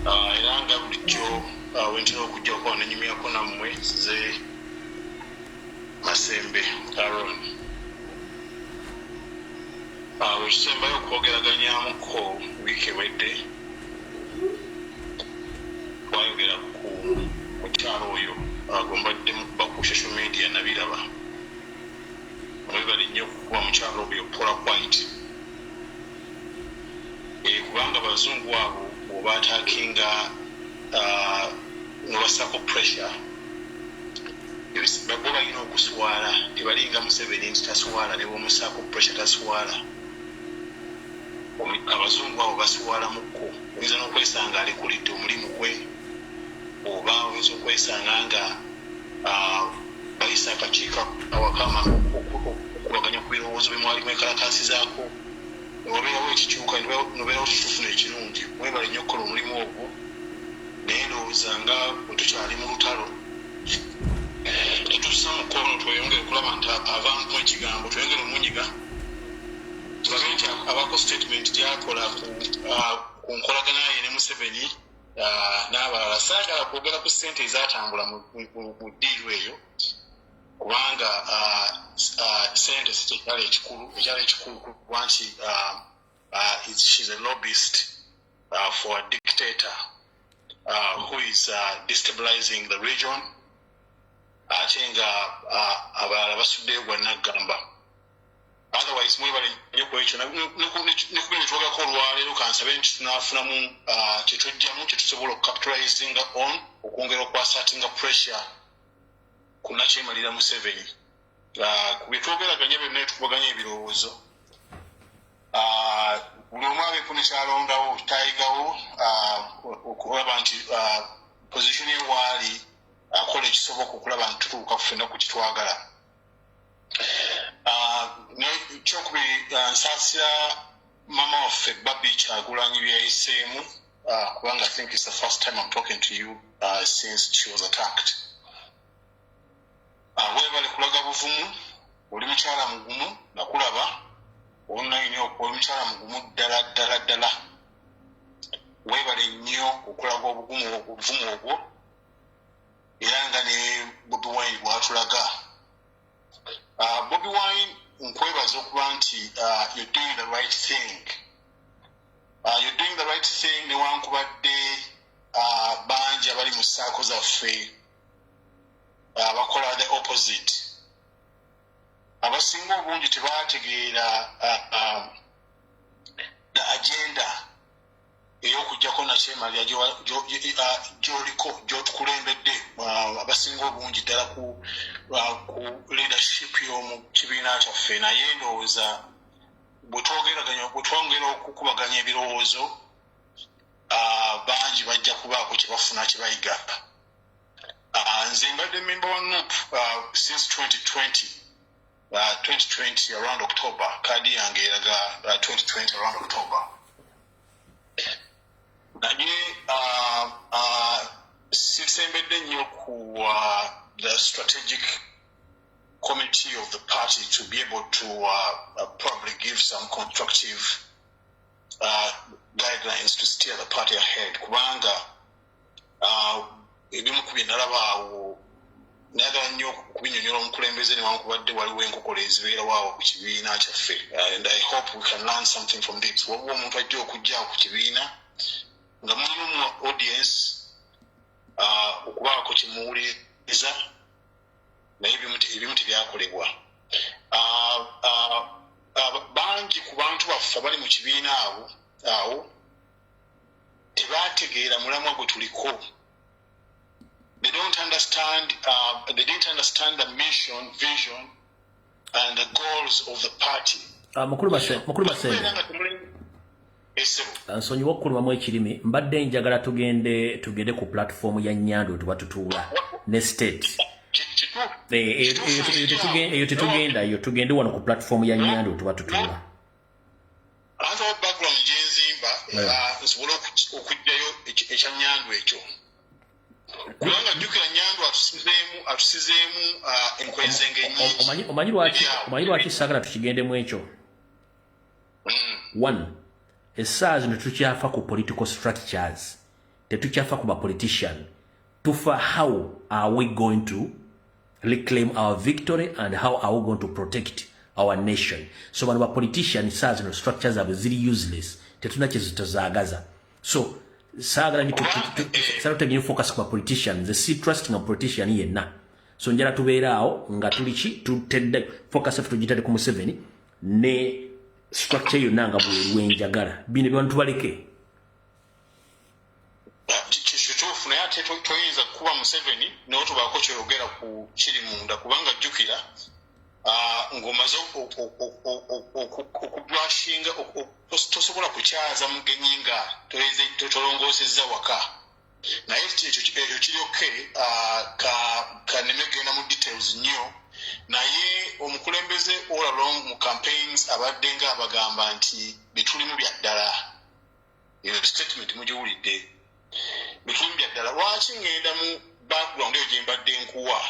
era nga bulijjo wentera okujjako nenyumyako nammwe ze Masembe Aaron wetusembayo okwogeraganyamuko wiiki ewedde twayogera ku mukyalo oyo gombadde mukuba ku social media nabiraba mwebale nnyo okukuba mukyalo oyo Paula White kubanga abazungu abo bw'obaataakinga nobasako pressure bo balina okuswala tebalinga Museveni nti taswala ne bwomusaako pressure taswala abazungu abo baswalamukko oyinza n'okwesanga alekulidde omulimu gwe oba oyinza okwesanga nga bayisa akakiiko awakama okubaganya ku birowoozo bye mwalimu enkalakaasizaako obeerawo ekikyuka nobeerawo tikifuna ekirungi mwebale nnyo okukola omulimu ogwo naye ndowooza nga bwe tukyali mu lutalo tetussa mukono tweyongere okulaba nti avaamu ekigambo tweyongere omunyiga tulabe nti abako statement gyakola ku nkolagana ye ne Museveni n'abalala saagala kwogera ku ssente ezatambula mu ddiiru eyo kubanga ssente si kyekyalo ekikulu kuba nti she's a lobbyist for a dictator who is destabilizing the region ate nga abalala basuddeyo gwa naggamba otherwise mwebale nnyo ku ekyo nekubine twogako olwaleero kansabe nti tunaafunamu kyetujjamu kyetusobola okukapitalizing on okwongera okwasatinga pressure ku nakyemalira Museveni ku byetwogeraganya byonna etukubaganya ebirowoozo buli omu abeeko nekyalondawo tayigawo okulaba nti position ye waali akola ekisoboka okulaba nti tutuuka ffenna ku kitwagala kyokubiri nsaasira mama waffe Babi Kyagulanyi byayiseemu kubanga I think it's the first time I'm talking to you since she was attacked weebale kulaga buvumu oli mukyala mugumu nakulaba onayinyo oli mukyala mugumu ddala weebale nnyo okulaga obuvumu obwo era nga ne Bobi Wine bwatulaga Bobi Wine nkwebaza okuba nti you're doing the right thing newankubadde bangi abali mu ssaako zaffe abakola the opposite abasinga obungi tebategeera the agenda ey'okujjako nakyemalira gy'oliko gy'otukulembedde abasinga obungi ddala ku leadership y'omu kibiina kyaffe naye ndowooza bwe twongera okukubaganya ebirowoozo bangi bajja kubaako kye bafuna kye bayiga nze mbadde member wa NUP since 2020 around October kaadi yange eraga 2020 around October naye sisembedde nnyo ku the strategic committee of the party to be able to probably give some constructive guidelines to steer the party ahead kubanga ebimu ku bye nalaba awo nayagala nnyo kubinyonyola omukulembeze newankubadde waliwo enkokola ezibeerawo awo ku kibiina kyaffe and I hope we can learn something from this waliwo omuntu ajja okujjaawo ku kibiina nga mulimu mu audience okubaako kimuwuliriza naye ebimu tebyakolebwa bangi ku bantu baffe abali mu kibiina awo tebategeera mulamwa gwe tuliko they didn't understand the mission vision and the goals of the party mukulu Masembe nsonyiwa okukulumamu ekirimi mbadde njagala tugende ku platform ya Nyando tuba tutuula ne state eyo tetugendayo tugende wano ku platform ya Nyando tuba tutuula background gyenzimba nsobole okujjayo ekya Nyando ekyo kubanga jjukira Nyando atusizeemu enkwezenge nyingi omanyi lwaki saagala tukigendemu ekyo one essaazi ne tukyafa ku political structures tetukyafa ku ba politician tufa how are we going to reclaim our victory and how are we going to protect our nation. So bano ba politician saa zino structures zaabwe ziri useless, tetuna kyezitozaagaza. So saagala tutemye focus ku ba politician, the see trusting a politician yenna. So njala tubeera awo nga tulichi tutedde focus efu tugitade ku Museveni ne structure yonna nga bwenjagala bino bantu baleke. Kituufu naye ate toyinza kuba Museveni n'otubaako kyeyogera ku kiri munda kubanga jjukira ng'omaze okubwashinga tosobola kukyaza mugenyi nga tolongoosezza waka. Naye ekyo kiri okay, kaneme genda mu details nnyo, naye omukulembeze all along mu campaigns abadde nga abagamba nti bitulimu bya ddala. Eyo statement mugiwulidde. Bitulimu bya ddala. Lwaki ngenda mu background eyo gye mbadde nkuwa?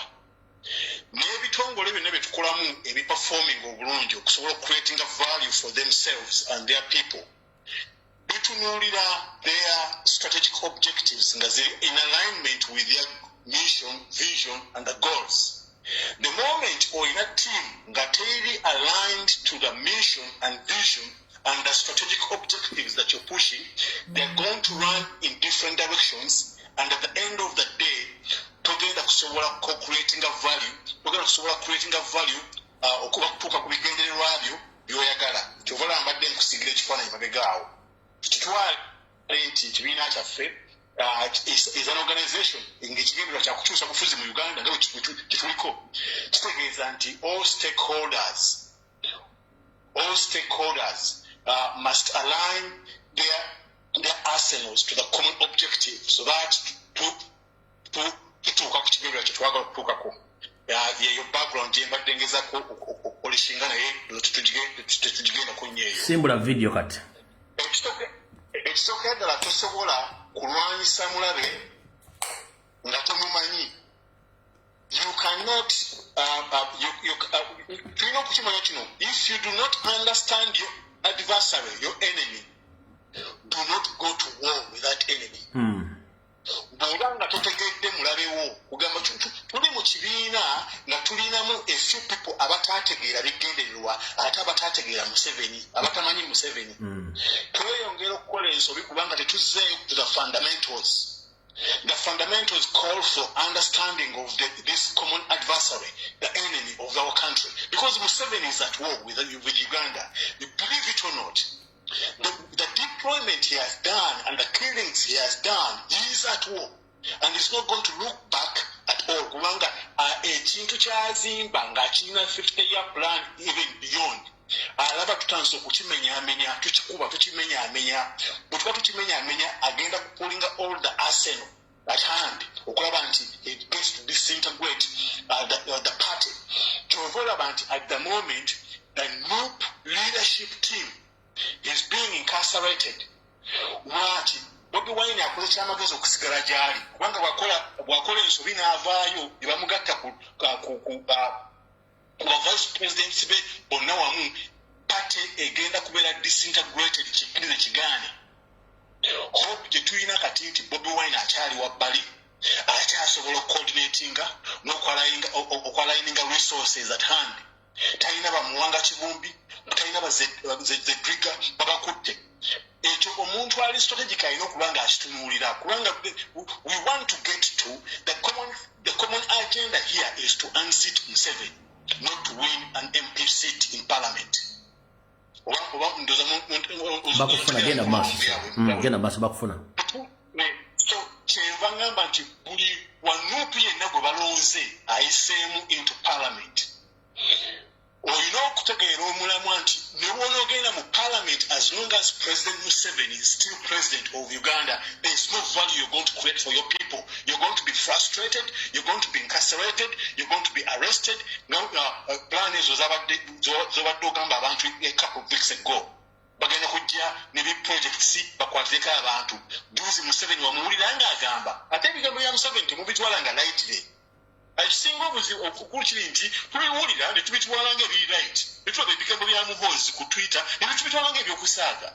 N'ebitongole byonna bye tukolamu ebiperforming obulungi okusobola creating a value for themselves and their people, bitunuulira their strategic objectives nga ziri in alignment with their mission, vision and the goals. The moment oyina team nga teri aligned to the mission and vision and the strategic objectives that you're pushing, they're going to run in different directions, and at the end of the day togenda kusobola creating a value okuba kutuuka ku bigendererwa byo byoyagala. Kyovala mbadde nkusigira ekifaananyi mabegaawo. Kitwale nti ekibiina kyaffe is an organization ng'ekigendererwa kya kukyusa bufuzi mu Uganda nga kituliko. Kitegeeza nti all stakeholders must align their arsenals to the common objective so that tutuuka ku kigendererwa kye twagala okutuukako. Yeyo background gye mbadde ngezaako okukolishinga naye tetugenda ku nnyo. Simbula video kati. Ekisooka ddala tosobola kulwanyisa mulabe nga tomumanyi. You cannot tulina okukimanya kino, if you do not understand your adversary, your enemy, do not go to war with that enemy. Bw'oba nga totegedde mulabewo kugamba tuli mu kibiina nga tulinamu a few people abataategeera bigendererwa ate abataategeera Museveni, abatamanyi Museveni. Tweyongera okukola ensobi kubanga tetuzzeeyo to the fundamentals. The fundamentals call for understanding of this common adversary, the enemy of our country. Because Museveni is at war with Uganda. You believe it or not, the deployment he has done and the killings he has done, he is at war. And he's not going to look back at all. Kubanga ekintu kyazimba ng'akirina 50-year plan even beyond. Alaba tutandise okukimenyaamenya, tukikuba tukimenyaamenya. Bwe tuba tukimenyaamenya agenda kupulinga all the arsenal at hand okulaba nti it gets to disintegrate the party. Kyova olaba nti at the moment the NUP leadership team is being incarcerated. Lwaki Bobi Wine akoze kyamagezi okusigala gyali kubanga bwakola ensobi n'avaayo ne bamugatta ku vice presidents be bonna wamu, party egenda kubeera disintegrated kikirize kigaane. Hope gye tulina kati nti Bobi Wine akyali wabbali, akyasobola okucoordinatinga n'okwalayininga resources at hand. Talina bamuwanga kibumbi, talina bazedriga babakutte. Ekyo omuntu ali strategic alina okuba ng'akitunuulira kubanga we want to get to the common agenda here is to unseat Museveni, not to win an MP seat in parliament. Bakufuna genda maaso bakufuna. So kyenva ngamba nti buli wanuupu yenna gwe balonze ayiseemu into parliament. Olina okutegeera omulamwa nti ne bw'onoogenda mu parliament, as long as President Museveni is still president of Uganda, there is no value you're going to create for your people. You're going to be frustrated, you're going to be incarcerated, you're going to be arrested. Now, plan ezo zobadde ogamba abantu a couple of weeks ago. Bagenda kujja ne projects bakwatireko abantu. Juzi Museveni wamuwulira ng'agamba ate ebigambo bya Museveni temubitwala nga lightly. Ekisinga okukulu kiri nti tubiwulira ne tubitwala ng'ebiri right. Ne tulaba ebigambo bya Muhoozi ku Twitter ne tubitwala ng'ebyokusaaga.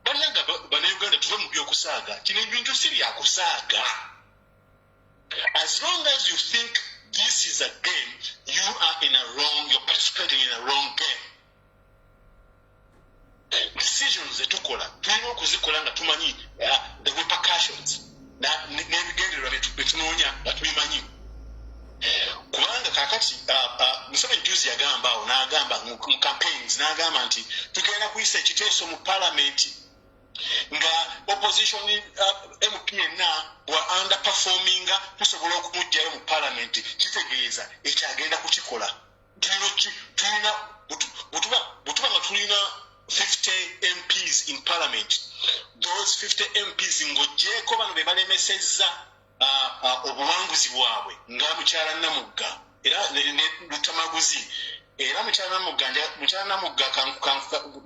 banaga banayuganda tuve mu byokusaaga kino ebintu si byakusaaga. As long as you think this is a game, you are in a wrong, you're participating in a wrong game. Decisions zetukola tulina okuzikola nga tumanyi the repercussions n'ebigendererwa betunoonya nga tubimanyi. Kubanga kakati Museveni juzi yagambaawo n'agamba mu campaigns n'agamba nti tugenda kuyisa ekiteeso mu parliament nga opposition MP yenna bwa underperforminga tusobola okumuggyayo mu parliament. Kitegeeza ekyagenda kukikola tulina bwetuba nga tulina 50 MPs in parliament. Those 50 MPs ng'oggyeko bano be balemesezza obuwanguzi bwabwe nga mukyala Namugga era ne Lutamaguzi era mukyala Namugga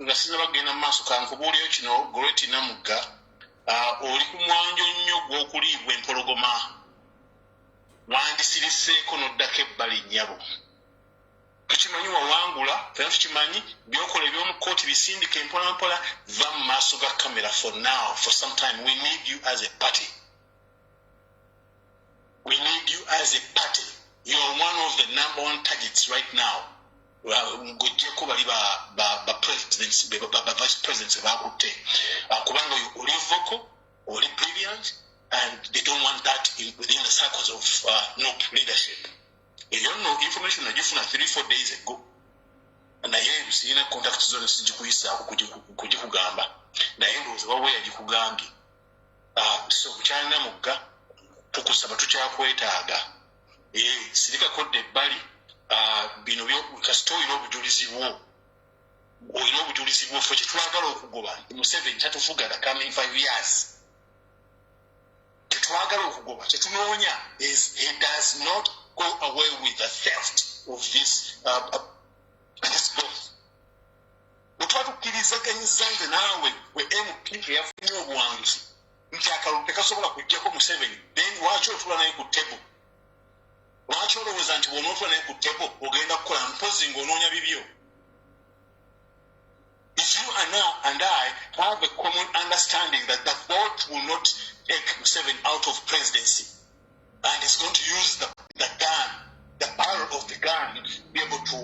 nga sinza bagenda mu maaso kankubuuliyo kino Goreti Namugga oli ku mwanjo nnyo gw'okuliibwa empologoma wandisiriseeko n'oddako ebbali nnyabo. Tukimanyi wawangula fena tukimanyi byokola ebyomu kooti bisindika empolampola va mu maaso ga kamera. For now, for some time, we need you as a party. We need you as a party. You are one of the number one targets right now. Ngojeko bali ba presidents, ba vice presidents bakutte. Kubanga oli vocal, oli brilliant, and they don't want that within the circles of NOP leadership. If you know information that you found 3-4 days ago, and I hear you see in a contact zone, Kujikugamba, Naim was away at Jikugambi. So China Muga, Pukusabatucha Quetaga, Silika Cote Bali, Binovio, Casto, Julizi War, or Julizi War for Chitwagaro Kugoba, Museveni, Tatufuga, the coming 5 years. Chitwagaro Kugoba, Chitunonia is he does not go away with the theft of this growth. Utwatukkirizaganyizanze naawe we MP yafunye obuwanguzi nti akalulu tekasobola kujjako Museveni, then lwaki otula naye ku table? Lwaki olowooza nti bw'onootula naye ku table ogenda kukola mpozi ng'onoonya bibyo? If you and I have a common understanding that the vote will not take Museveni out of presidency, and is going to use the gun, the power of the gun, be able to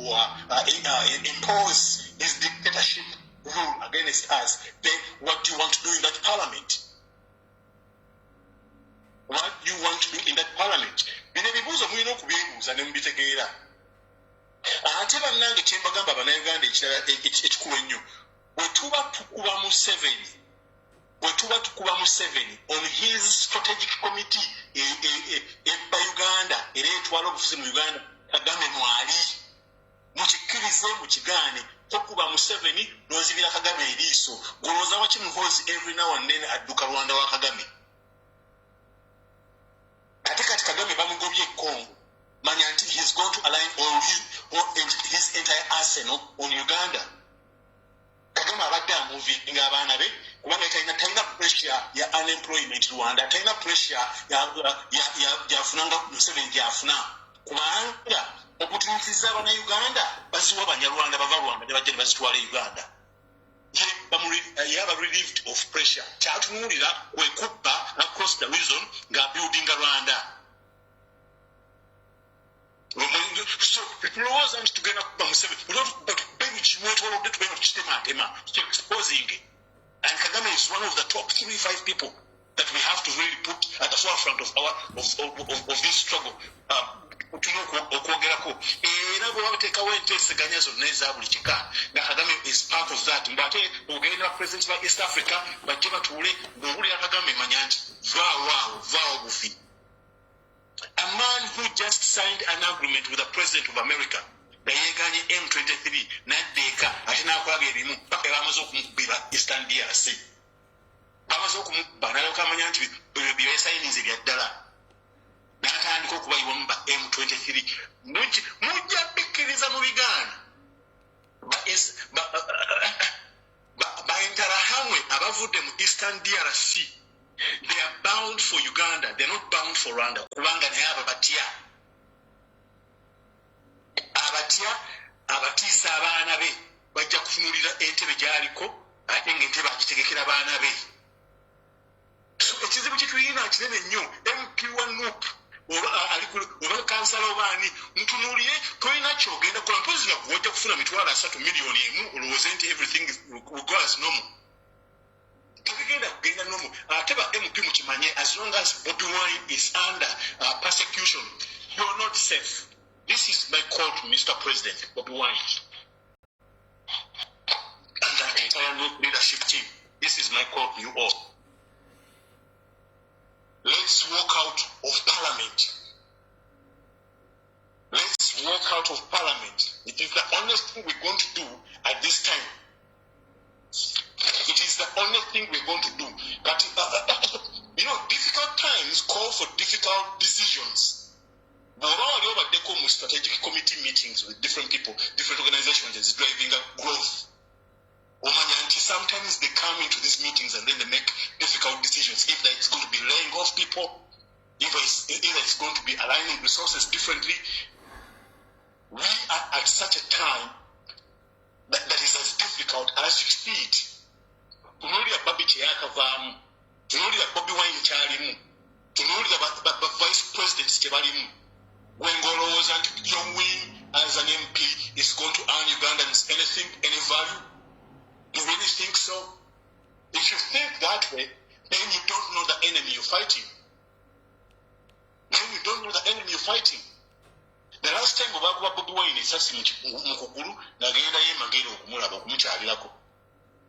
impose his dictatorship rule against us, then what do you want to do in that parliament? What do you want to do in that parliament? Bino ebibuuzo mulina okubyebuuza ne mubitegeera. Ate bannange kye mbagamba bannayuganda ekikulu ennyo, bwe tuba tukuba Museveni on his strategic committee by Uganda, era etwala obufuzi mu Uganda, Kagame mwali mukikkirize mukigaane tokuba Museveni n'ozibira Kagame eriiso. Golooza waki Muhoozi every now and then adduka Rwanda wa Kagame. Ate kati Kagame bamugobye Congo, manya nti he's going to align his entire arsenal on Uganda. Kagame abadde amuvinga abaana be kubanga talina pressure ya unemployment Rwanda, talina pressure yafunanga Museveni gyafuna kubanga okutunukiza abana Uganda baziwa Banyarwanda bava Rwanda ne bajja ne bazitwala Uganda. Yaba relieved of pressure. Kyatunuulira kwekubba across the region nga building Rwanda. So tulowooza nti tugenda kuba Museveni bekimuetwalodde tugenda tukitematema exposing it. And Kagame is one of the top 3-5 people that we have to really put at the forefront of this struggle. Okwogerako era bwe bateekawo enteeseganya zonna eza buli kika nga Kagame is part of that. Mbate ogenda president ba East Africa bajje batuule ng'owulira Kagame manya nti vaawo bufi. A man who just signed an agreement with the president of America yayeganye M23 n'addeeka ate n'akolaga ebimu paka bamaze okumukubira Eastern DRC. Bamaze okumukuba n'alyoka amanya nti bino bye yasayinize bya ddala. N'atandika okubayiwamu ba M23. Mujja bikkiriza mu bigaana bayintarahamwe abavudde mu Eastern DRC. They are bound for Uganda. They are not bound for Rwanda. Kubanga naye abatiisa abaana be bajja kutunulira entebe gy'aliko ate ng'entebe agitegekera baana be. So ekizibu kitulina kinene nnyo. MP wa NUP oba kansala obaani mutunuulire tolina kyogenda kola mpozi nga wajja kufuna mitwalo 3 miliyoni emu olowooze nti everything will go as normal. Tebigenda kugenda normal. Ate ba MP mukimanye, as long as Bobi Wine is under persecution, you are not safe. This is my call to Mr. President Bobi Wine and the entire NUP leadership team. This is my call to you all. Let's walk out of Parliament. Let's walk out of Parliament. It is the honest thing we're going to do at this time. It is the only thing we're going to do. But, difficult times call for difficult decisions. Strategic committee meetings with different people, different organizations is driving up growth. Sometimes they come into these meetings and then they make difficult decisions. Either it's going to be laying off people, either it's going to be aligning resources differently. We are at such a time that is as difficult as you see it. Tunuli Babi Chayakavamu, Tunuli Bobi Wine Chalimu, Tunuli Vice President Chebalimu. When Golo and John Wayne as an MP is going to earn Ugandans anything, any value? You really think so? If you think that way, then you don't know the enemy you're fighting. Then you don't know the enemy you're fighting. The last time Bobi Wine is asking Mukuguru, Nagenda Yemagero, Muraba, Muchalako.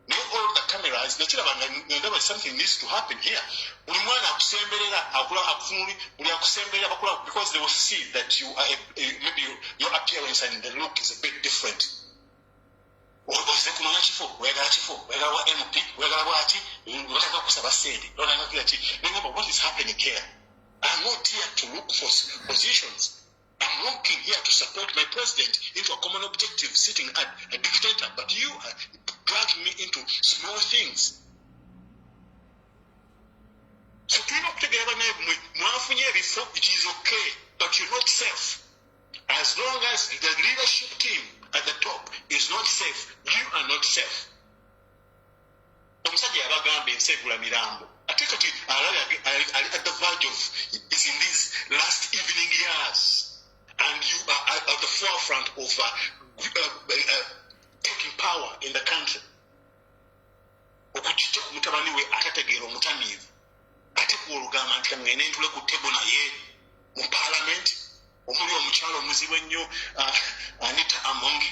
Now all the cameras, the Chilaba, something needs to happen here. Because they will see that you are maybe your appearance and the look is a bit different. What is happening here? I'm not here to look for positions. I'm working here to support my president into a common objective, sitting at a dictator. But you are dragging me into small things. So it is okay, but you're not safe. As long as the leadership team at the top is not safe, you are not safe. At the verge of is in these last evening years, and you are at the forefront of taking power in the country. Mu Parliament, omuli omukyalo omuzibu ennyo Anita Amongi.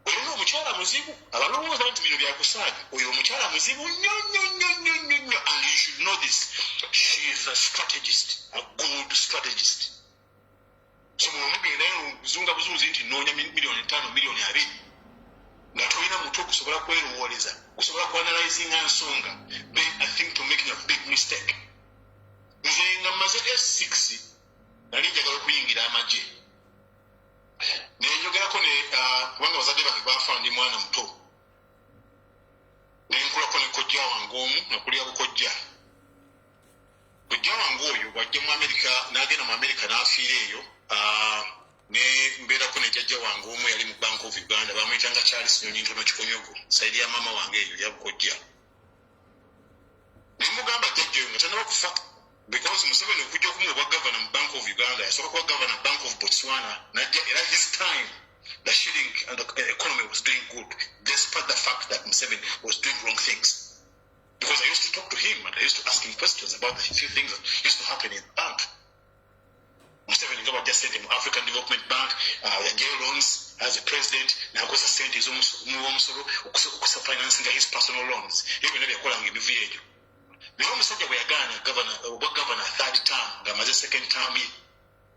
Oyo omukyala muzibu, abalowooza nti bino byakusaaga. Oyo omukyala muzibu nnyo, and you should know this. She is a strategist, a good strategist. So mugenda buzunga buzunzi nti noonya miliyoni 5, miliyoni 2. Nga tolina mutu okusobola kwerowooleza, okusobola kuanalyzing ensonga. Then I think to making a big mistake. Nze nga maze S6 nali njagala okuyingira amagye. Nenjogerako kubanga bazadde bange baafa ndi mwana muto. Nenkulako ne kojja wange omu nakulira bukojja. Kojja wange oyo bwajja mu Amerika, n'agenda mu Amerika n'afiira eyo. Ne mbeerako ne jjajja wange omu yali mu Bank of Uganda, bamuyitanga Charles Nyonyi Ntono Kikonyogo, sayidi ya maama wange eyo ya bukojja. Ne mugamba jjajja oyo nga tannaba kufa. Because Museveni okujja okumuwa governor mu Bank of Uganda, yasooka kuba governor Bank of Botswana, najja era his time the shilling and the economy was doing good, despite the fact that Museveni was doing wrong things. Because I used to talk to him and I used to ask him questions about the few things that used to happen in the bank. Museveni just sent him African Development Bank, jail loans as a president, now goes to send his own financing his personal loans. Even if you're calling him VA. The omusajja bwe yagaana governor third term ng'amaze second term ye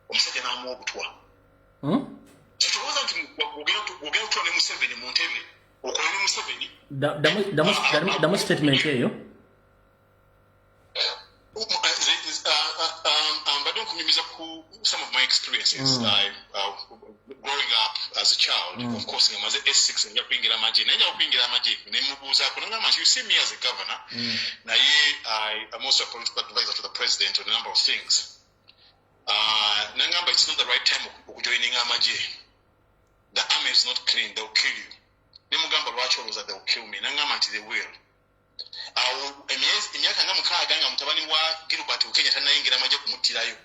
omusajja n'amuwa obutwa. Kitowooza nti ogenda otwala ne Museveni mu ntebe okola ne Museveni. Damu statement eyo. Mbadde nkunyumiza ku some of my experiences growing up as a child. Of course ngamaze S6 nja kuyingira amagye naye nja kuyingira amagye ne mubuuzaako nagamba nti you see me as a governor naye I am also a political advisor to the president on a number of things. Nagamba it's not the right time okujoininga amagye. The army is not clean, they'll kill you. ne mugamba lwaki olowooza they will kill me nangamba nti they will. Awo emyaka nga 6 nga mutabani wa Gilbert Bukenya tannayingira amagye kumuttirayo.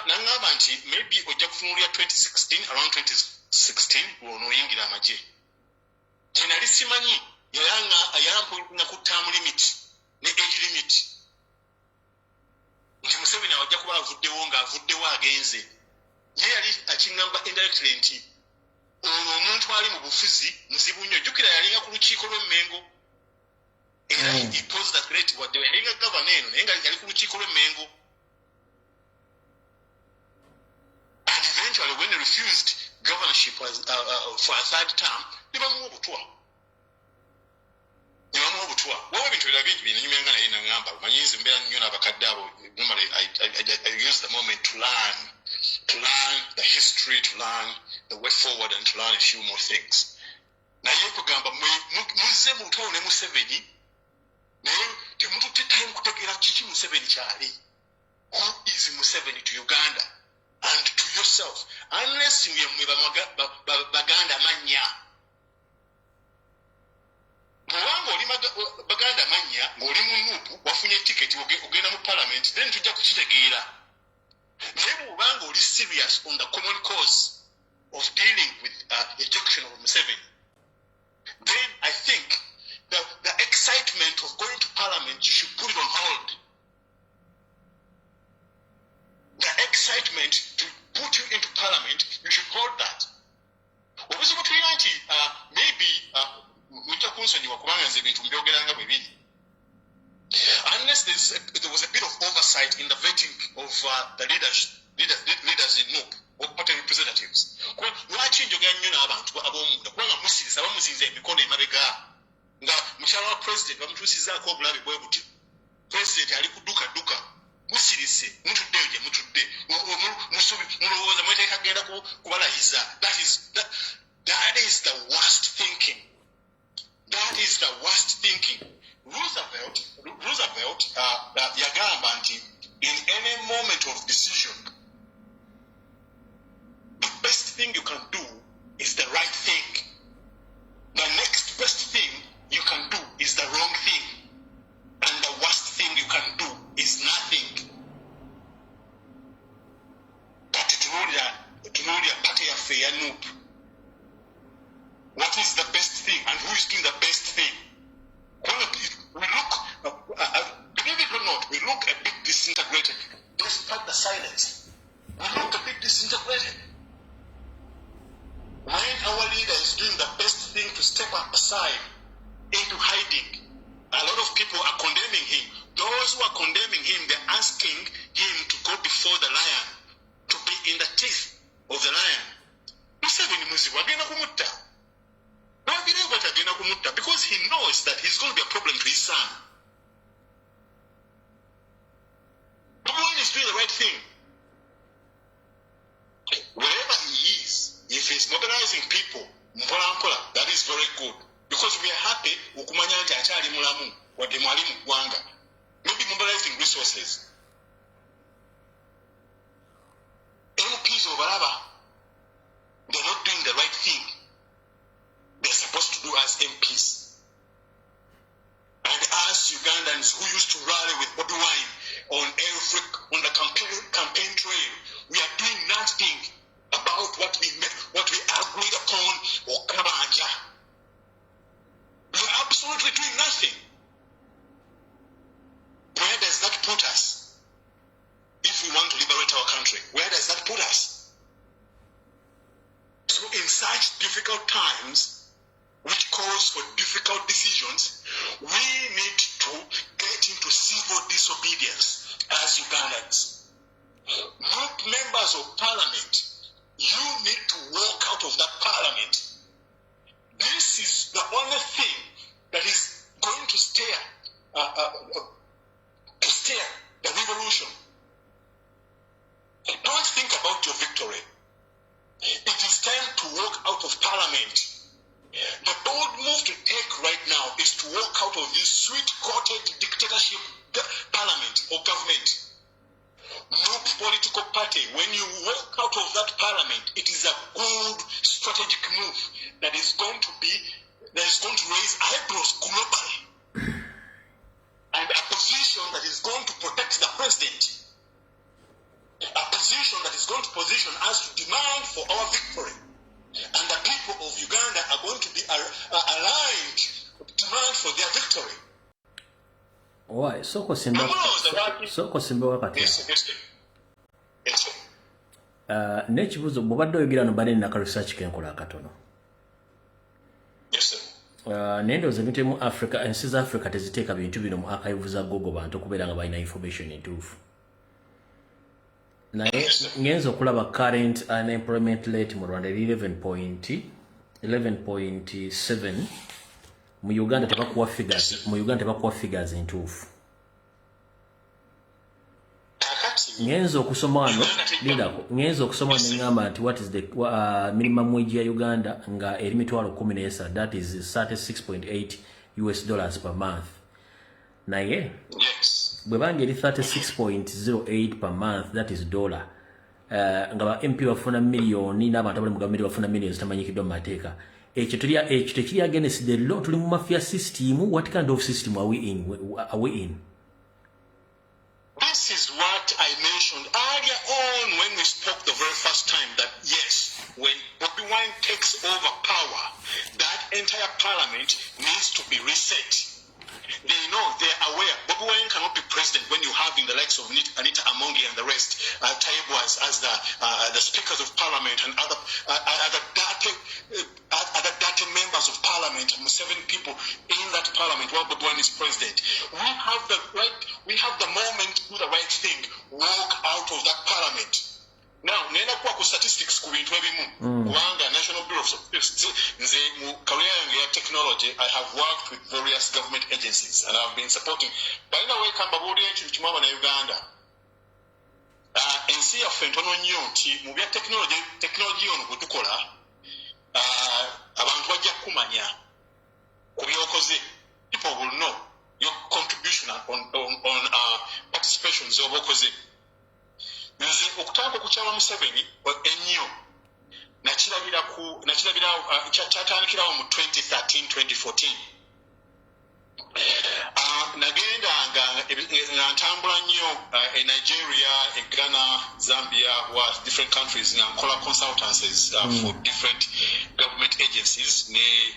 Nangamba nti maybe ojja kutunulira 2016 around 2016 lw'onooyingira amagye. Kye nali simanyi yamponya ku term limit ne age limit. Nti Museveni awajja kuba avuddewo ng'avuddewo agenze. Ye yali akingamba indirectly nti omuntu ali mu bufuzi muzibu nnyo. Jjukira yalinga ku lukiiko lw'Emmengo. Era he posed that threat wadde yalinga gavana eno naye nga yali ku lukiiko lw'Emmengo. And eventually when he refused governorship for a third term, ne bamuwa obutwa. Wowe bintu bira bingi binyumyenga naye nangamba manyizi mbeera nnyo n'abakadde abo. Normally I use the moment to learn the history, to learn the way forward and to learn a few more things. Naye kugamba muzze mu lutalo ne Museveni naye temututte time kutegeera kiki Museveni kyali. Who is Museveni to Uganda and to yourself? Unless mwe baganda manya. Bw'obanga oli baganda manya ng'oli mu nuupu wafunye tiketi ogenda mu parliament then tujja kukitegeera. Naye bw'obanga oli serious on the common cause of dealing with ejection of Museveni, then I think the excitement of going to parliament, you should put it on hold. The excitement to put you into parliament, you should hold that. Obuzibu tulina nti maybe mujja kunsonyiwa kubanga nze ebintu mbyogeranga bwe biri. Unless there was a bit of oversight in the vetting of the leaders in NUP or party representatives. Lwaki njogera nnyo n'abantu ab'omunda kubanga musiriza bamuzinza emikono emabega nga mukyala wa president bamutuusizaako obulabe bwe buti. President ali kudduka musirise mutuddeyo gye mutudde mulowooza mweteeka genda kubalayiza. That is the worst thinking. That is the worst thinking. Roosevelt yagamba nti in any moment of decision, the best thing you can do is the right thing. The next best thing you can do is the wrong thing. And the worst thing you can do is nothing. But tunuulira party yaffe ya NUP. What is the best thing and who is doing the best thing? We look, believe it or not, we look a bit disintegrated despite the silence. We look a bit disintegrated. When our leader is doing the best thing to step aside into hiding, a lot of people are condemning him. Those who are condemning him, they're asking him to go before the lion, to be in the teeth of the lion. Museveni muzibu agenda kumutta. Because he knows that he's going to be a problem to his son. But when he's doing the right thing, wherever he is, if he's mobilizing people, that is very good. Because we are happy, maybe mobilizing resources. MPs of Baraba, they're not doing the right thing. They're supposed to do as MPs. And as Ugandans who used to rally with Bobby Wine on the campaign trail, we are doing nothing about what we agreed upon or Kabanja. We are absolutely doing nothing. Where does that put us? If we want to liberate our country, where does that put us? So in such difficult times, which calls for difficult decisions, we need to get into civil disobedience as Ugandans. Not members of parliament, you need to walk out of that parliament. This is the only thing that is going to steer the revolution. Don't think about your victory. It is time to walk out of parliament. The bold move to take right now is to walk out of this sweet-coated dictatorship parliament or government. No political party, when you walk out of that parliament, it is a good strategic move. that is going to raise eyebrows globally, and a position that is going to protect the president, a position that is going to position us to demand for our victory, and the people of Uganda are going to be aligned to demand for their victory. Why? Soko simba wakati. Yes. Nechibuzo bobadde oyogera no bane na research kenkola katono. Yes sir. Nendo zebinte mu Africa and South Africa teziteeka bintu bino mu archive za Google bantu kubeera nga balina information entuufu. Naye ngenza okulaba current unemployment rate mu Rwanda 11.7 mu Uganda tebakuwa figures entuufu. Ngenza okusoma wano ngamba nti what is the minimum wage ya Uganda nga eri $10,000, that is $36.8 per month. Naye bwe bange eri 36.08 per month, that is dollar, nga ba MP bafuna millioni n'abantu abali mu gavumenti bafuna millions tamanyikiddwa mu mateeka. Ekyo tekiri against the law. Tuli mu mafia system. What kind of system are we in? This is what I mentioned earlier on when we spoke the very first time, that yes, when Bobi Wine takes over power, that entire parliament needs to be reset. They know, they're aware. Bobi Wine cannot be president when you have in the likes of Anita Amongi and the rest, Taibu as the speakers of parliament and other dirty members of parliament, 7 people in that parliament while Bobi Wine is president. We have the right, we have the moment to do the right thing, walk out of that parliament. Now, nenda kwa statistics ku bintu ebimu. Kubanga National Bureau of Statistics, nze mu career yange ya technology, I have worked with various government agencies and I've been supporting. By the way, kamba bodi ekintu kimwaba na Uganda. Ensi yaffe ntono nnyo nti mu bya technology ono gwe tukola, abantu bajja kumanya ku byokoze. People will know your contribution on participation z'obokoze. Nze okutandika okukyala Museveni ennyo nakirabira kyatandikirawo mu 2013-2014. Nagenda nga ntambula nnyo e Nigeria, e Ghana, Zambia, different countries nga nkola consultancies for different government agencies ne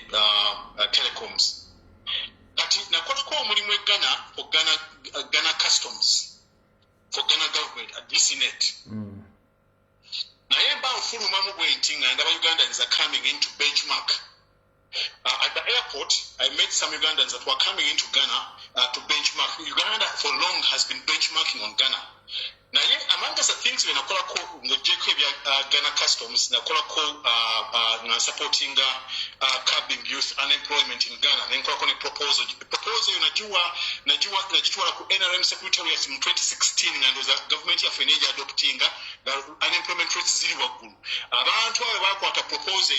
telecoms. Kati nakolako omulimu e Ghana for Ghana Customs, for Ghana government at DCNet. Naye mba nfulumamu bwe nti nga ndaba Ugandans are coming into benchmark. At the airport, I met some Ugandans that were coming into Ghana to benchmark. Uganda for long has been benchmarking on Ghana. Naye among the things we nakolako ng'ogyeko ebya Ghana Customs, nakolako supporting curbing youth unemployment in Ghana. Nenkolako ne proposal. Proposal nagitwala ku NRM Secretariat mu 2016 nga ndowooza government yaffe n'ejja adopting unemployment rates ziri waggulu. Abantu abo bakwata proposal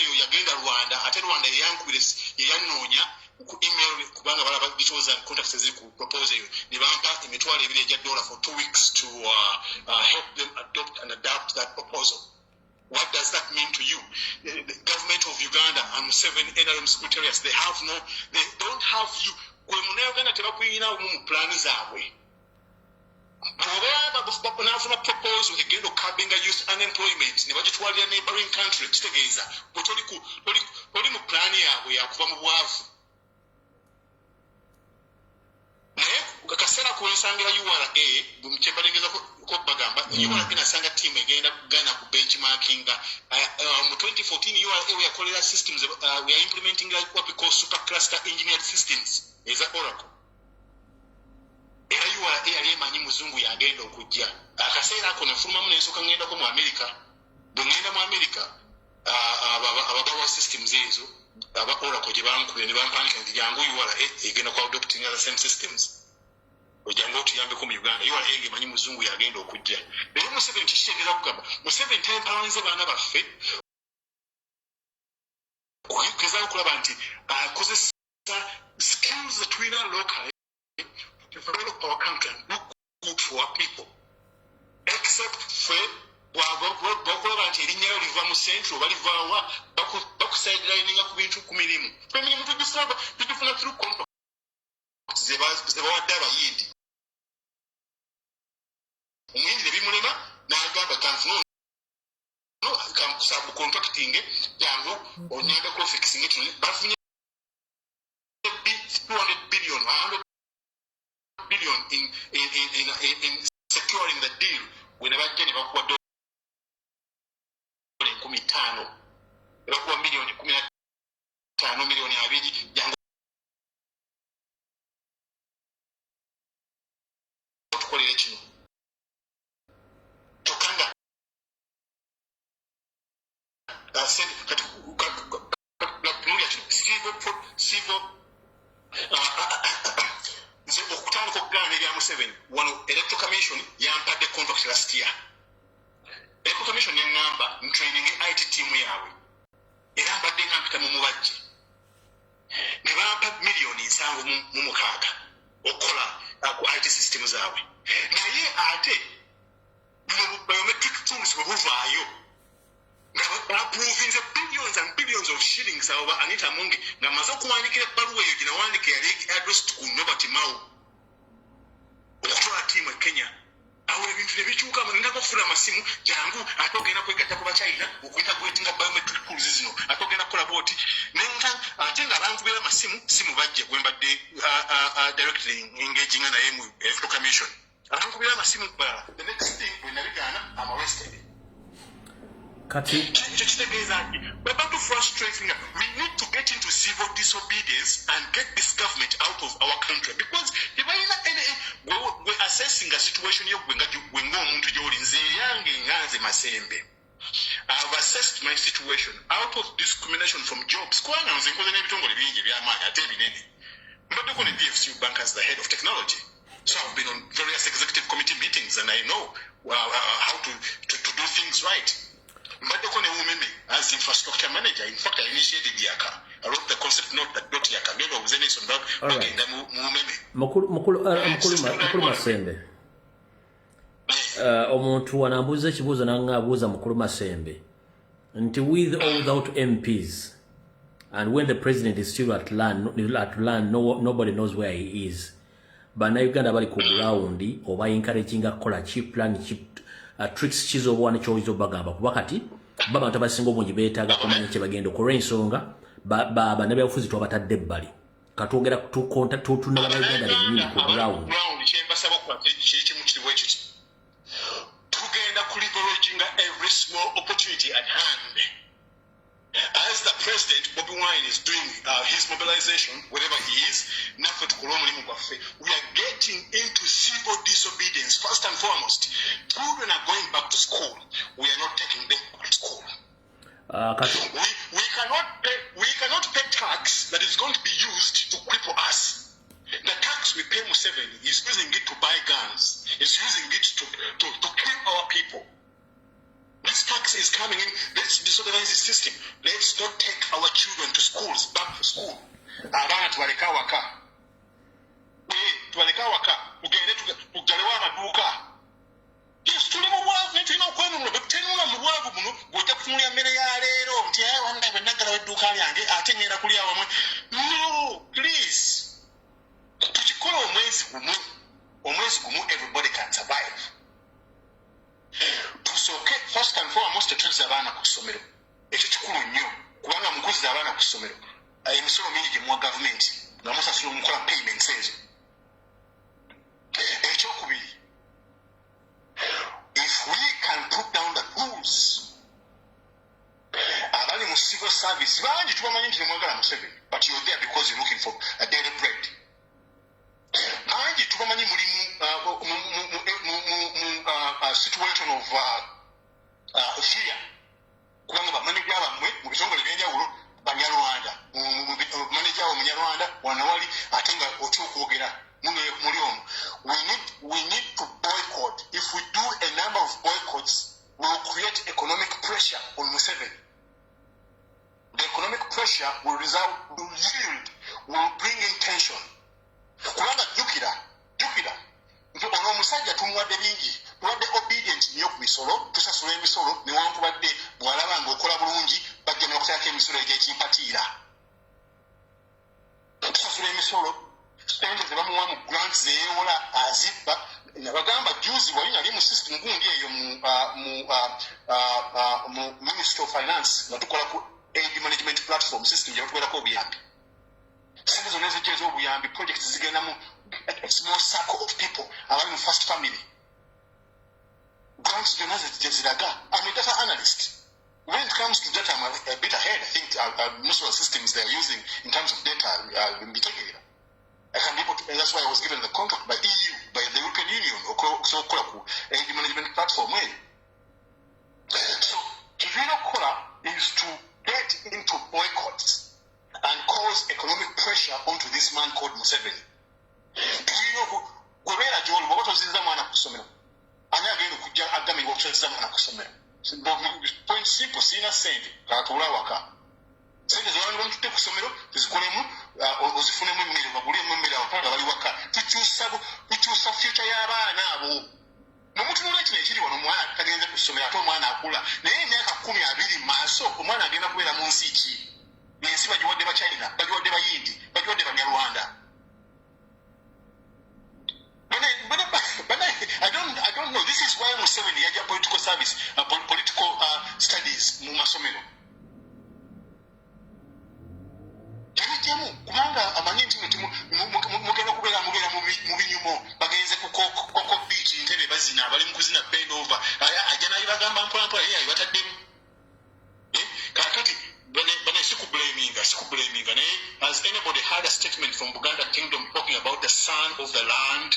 eyo yagenda Rwanda, ate Rwanda yeyanoonya ku email kubanga balaba details and contacts ziri ku proposal eyo ne bampa emitwalo ebiri egya $1 for 2 weeks to help them adopt and adapt that proposal. What does that mean to you? The government of Uganda and 7 NRM secretariats, they don't have you. Kwe muna Uganda tebakuyina mu plan zaabwe. Bw'oba proposal egenda okabinga youth unemployment ne bagitwalira neighboring country, kitegeeza bwe toli mu plan yaabwe yakuva mu bwavu. Naye kaseera kwensangira URA kyembalengeza ko bagamba URA nasanga team egenda kugana ku benchmarking mu 2014 URA we yakolera systems we are implementing like what we call supercluster engineered systems eza Oracle. Era URA yali emanyi muzungu yagenda okujja akaseera ako nafulumamu n'ensooka ngendako mu America. Bwe ngenda mu America abagawa systems ezo aba Oracle gye bankubye ne bampanika nti jangu URA egenda ku adopting the same systems. Ojangu otuyambeko mu Uganda URA emanyi muzungu yagenda okujja. Naye Museveni kitegeeza kugamba Museveni tampalanze baana baffe okugeza okulaba nti akozesa skills that we learn locally to develop our country and look good for our people. Except for bwakulaba nti erinnya liva mu central balivaawa bakusidelininga ku bintu ku mirimu emirimu tugifuna through contract zebawadde abayindi omuyindi ne bimulema n'agamba kanfuno kamukusabu contracting yangu onyambeko fixing it bafunye 200 billion 100 billion in securing the deal when abajja ne bakuwa $15 bakuwa milioni 15 milioni 2 yangu tukolere kino tokanga civil nze okutandika okugaana ebya Museveni wano electoral commission yampadde contract last year. Electoral commission neŋŋamba ntraining IT team yaabwe era mbadde nga mpita mu mubajje ne bampa miliyoni 7 okukola ku IT system zaabwe naye ate biometric tools bwe buvaayo approving the billions and billions of shillings over Anita Mungi nga maze okuwandikira ebbaluwa eyo gye nawandika yali addressed ku Nobert Mao okutwala tiimu e Kenya awo ebintu ne bikyuka mulina kufuna amasimu jangu ate ogenda kwegatta ku Bachina okuyita kwetinga biometric tools zino ate ogenda kukola booti nenga ate nga abankubira amasimu simu bajje gwe mbadde directly engaging naye mu electoral commission abankubira amasimu bbala the next thing bwe nabigaana am arrested. We're about to frustrate. We need to get into civil disobedience and get this government out of our country because we're assessing a situation here when I've assessed my situation out of discrimination from jobs. But the DFCU bank as the head of technology. So I've been on various executive committee meetings and I know how to do things right. But the woman as infrastructure manager, in fact, I initiated Yaka. I wrote the concept note that got Yaka. Maybe I was in it Mukulu Masembe. Omuntu wanambuza ekibuuzo nanga abuuza Mukulu Masembe. Nti with or without MPs, and when the president is still at land, nobody knows where he is. Bana Uganda bali ku ground oba encouraging akola cheap plan cheap tricks chizo bwana choizo bagamba kubakati baba tabasinga obungi beetaga kumanya kye bagenda okukola ensonga baba nabya bufuzi twabatadde ebbali katwogera tukonta tutuna bana Uganda lenyini ku ground kyembasaba kwa kiki mukiriwe kiti tugenda ku leveraging every small opportunity at hand as the president Bobi Wine is doing his mobilization wherever he is. We are getting into civil disobedience first and foremost. Children are going back to school. We are not taking them back to school. We cannot pay tax that is going to be used to cripple us. The tax we pay Museveni is using it to buy guns. Is using it to kill our people. This tax is coming in. Let's disorganize the system. Let's not take our children to schools, back to school. Abana tubaleka waka. Tubaleka waka. Ugende tugalewa amaduuka. Yes, tuli mu bwavu tulina okwenunula betutenula mu bwavu buno ng'ojja kutunulya mmere ya leero nti wanda bwe naggalawo edduuka lyange ate ngenda kulya wamwe. No, please. Tukikola omwezi gumu everybody can survive. Tusooke first and foremost tutuze abaana ku ssomero ekyo kikulu nnyo kubanga mukuziza abaana ku ssomero emisolo mingi gye muwa gavumenti nga musasula omukola payments ezo. Ekyokubiri, if we can put down the rules abali mu civil service bangi tubamanyi nti temwagala Museveni but you're there because you're looking for a daily bread. Bangi tubamanyi mulimu situation of fear kubanga bamanager bamwe mu bitongole by'enjawulo Banyarwanda manager wa Munyarwanda wanawali ate nga okyokogera muli omu. We need to boycott. If we do a number of boycotts, we will create economic pressure on Museveni. The economic pressure will bring in tension. Kubanga jukira ono omusajja tumuwadde bingi tuwadde obedient nnyo ku misolo tusasula emisolo newankubadde bw'alaba ng'okola bulungi bajja n'okutako emisolo egy'ekyenyi ssente ze bamuwa mu grant zeewola azibba nabagamba juzi wali nali mu system gundi eyo mu Ministry of Finance nga tukola ku aid management platform system gye batukolako obuyambi ssente zonna ezijja ez'obuyambi projects zigendamu a small circle of people abali mu first family grants zonna gye ziraga I'm a data analyst. When it comes to data, I'm a bit ahead. I think most of the systems they're using in terms of data will be taken. I can be able to, and that's why I was given the contract by EU, by the European Union, or so called a management platform. So, Kivino Kola is to get into boycotts and cause economic pressure onto this man called Museveni. Kivino Guerrera Joel, what was his man at Kusomero? And again, Agami, what was his man at Kusomero? Point simple, sina sente katula waka sente z'abantu bamutudde ku ssomero tuzikolemu ozifunemu emmere bagulemu emmere abapaga bali waka tukyusa future y'abaana abo nomutunula ekino ekiri wano omwana tagenze ku ssomero ate omwana akula naye emyaka 20 maaso omwana agenda kubeera mu nsi ki ensi bagiwadde ba China bagiwadde bayindi bagiwadde banyarwanda. I don't know. This is why Museveni yaja political service, political studies mu masomero. Temu kubanga amanyi nti mugenda kubeera mu binyumo bagenze ku Coco Beach Entebbe bazina bali mu kuzina bend over ajja naye bagamba mpolampola ye bataddemu kakati bane sikublaminga naye has anybody had a statement from Buganda Kingdom talking about the son of the land?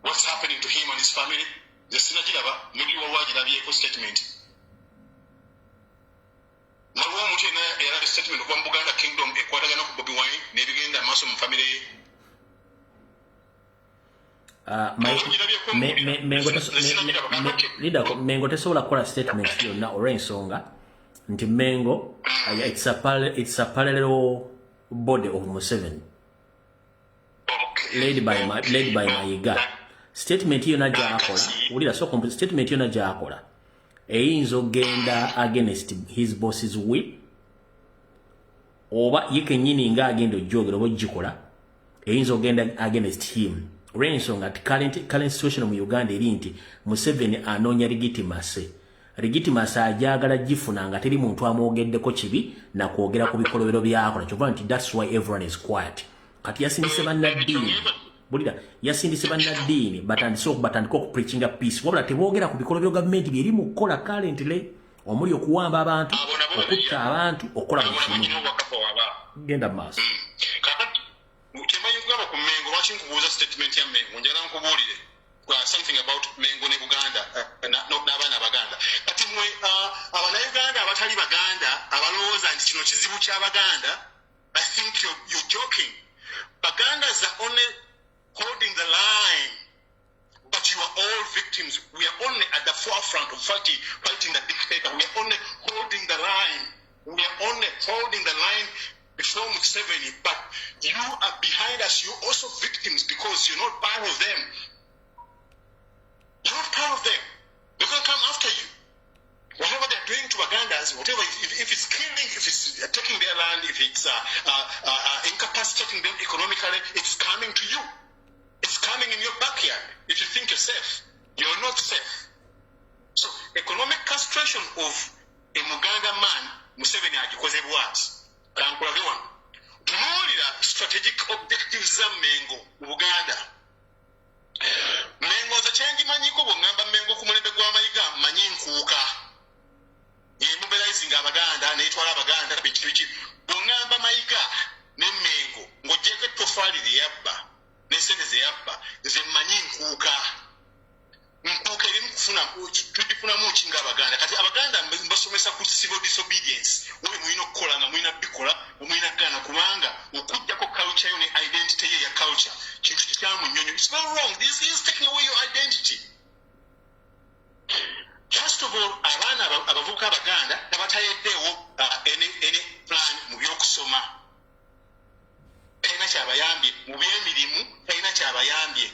What's happening to him and his family? The Sinajilaba, maybe Wawajinabieko statement. Mawa Mutina era statement from Buganda Kingdom, Equadagano Bobby Wine, Navigation and Muslim family. Mengo tesobola kukola statement yonna olw'ensonga nti Mengo it's a parallel body of Museveni led by Mayiga. Statement yonna gy'akola wulira so complete statement yonna gy'akola eyinza ogenda against his boss's will oba ye kennyini nga agenda ojjogera oba ogikola eyinza ogenda against him olw'ensonga ati current situation mu Uganda eri nti Museveni anoonya legitimacy ajagala gifuna nga teri muntu amwogeddeko kibi na kwogera ku bikolobero byakola kyova nti that's why everyone is quiet. Kati yasindise bannaddiini bulira yasindise bannaddiini batandika okupreachinga peace wabula teboogera ku bikolobero gavumenti byeri mu kukola currently omuli okuwamba abantu okutta abantu okukola mu kimu genda mu maaso. Temayingaba ku Mengo lwaki nkubuuza statement ya Mengo njala nkubuulire something about Mengo ne Buganda n'abaana Baganda kati mwe Abannayuganda abatali Baganda abalowooza nti kino kizibu kya Baganda I think you're joking. Bagandas are only holding the line, but you are all victims. We are only at the forefront of fighting the dictator. We are only holding the line. We are only holding the line before Museveni, but you are behind us. You're also victims because you're not part of them. You're not part of them. They're going to come after you. Whatever they're doing to Bagandas, whatever, if it's killing, if it's taking their land, if it's incapacitating them economically, it's coming to you. It's coming in your backyard. If you think you're safe, you're not safe. So, economic castration of a Muganda man, Museveni agikoze bwati. Kankulage wano. Tunuulira strategic objectives za Mengo, Uganda. Mengo nze kyengimanyiko bw'oŋŋamba Mengo ku mulembe gwa Mayiga mmanyi nkuuka. Mobilizing Abaganda, netwala Abaganda, biki. Bw'oŋŋamba Mayiga ne Mengo, ng'oggyeko ettofaali lye yabba, n'essente ze yabba, nze mmanyi nkuuka. Nkuuka erimu tugifunamu ki ng'Abaganda. Kati Abaganda mbasomesa ku civil disobedience. Wowe mulina okukola nga mulina bikola, mulina gana kubanga okuggyako culture yo ne identity ye ya culture. Kintu kikyamu nnyonyo. It's very wrong. This is taking away your identity. First of all, abaana abavubuka Abaganda tabatayeddewo any plan mu by'okusoma. Talina kyabayambye mu by'emirimu, talina kyabayambye.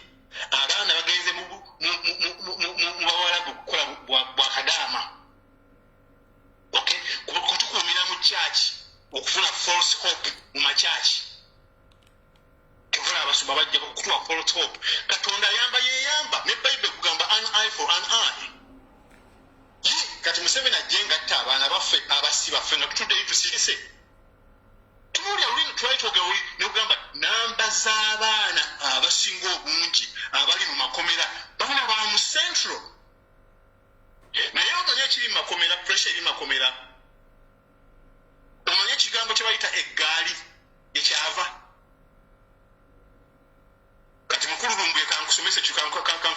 Abaana bagenze mu bawalabu kukola bwakadaama. Okay? Kutukuumira mu church okufuna false hope mu machachi. basoma bajja kutwa false hope katonda ayamba yeyamba ne Bible kugamba an eye for an eye kati Museveni ajjenga atta abaana baffe abasiba ffe nga tutudde tusirise tuulya olino twayitooge oli ne kugamba namba z'abaana abasinga obungi abali mu makomera baana ba mu central naye omanye ekiri mu makomera pressure eri makomera omanye ekigambo kye bayita eggaali ekyava kati mukulu lumbuye kankusomesa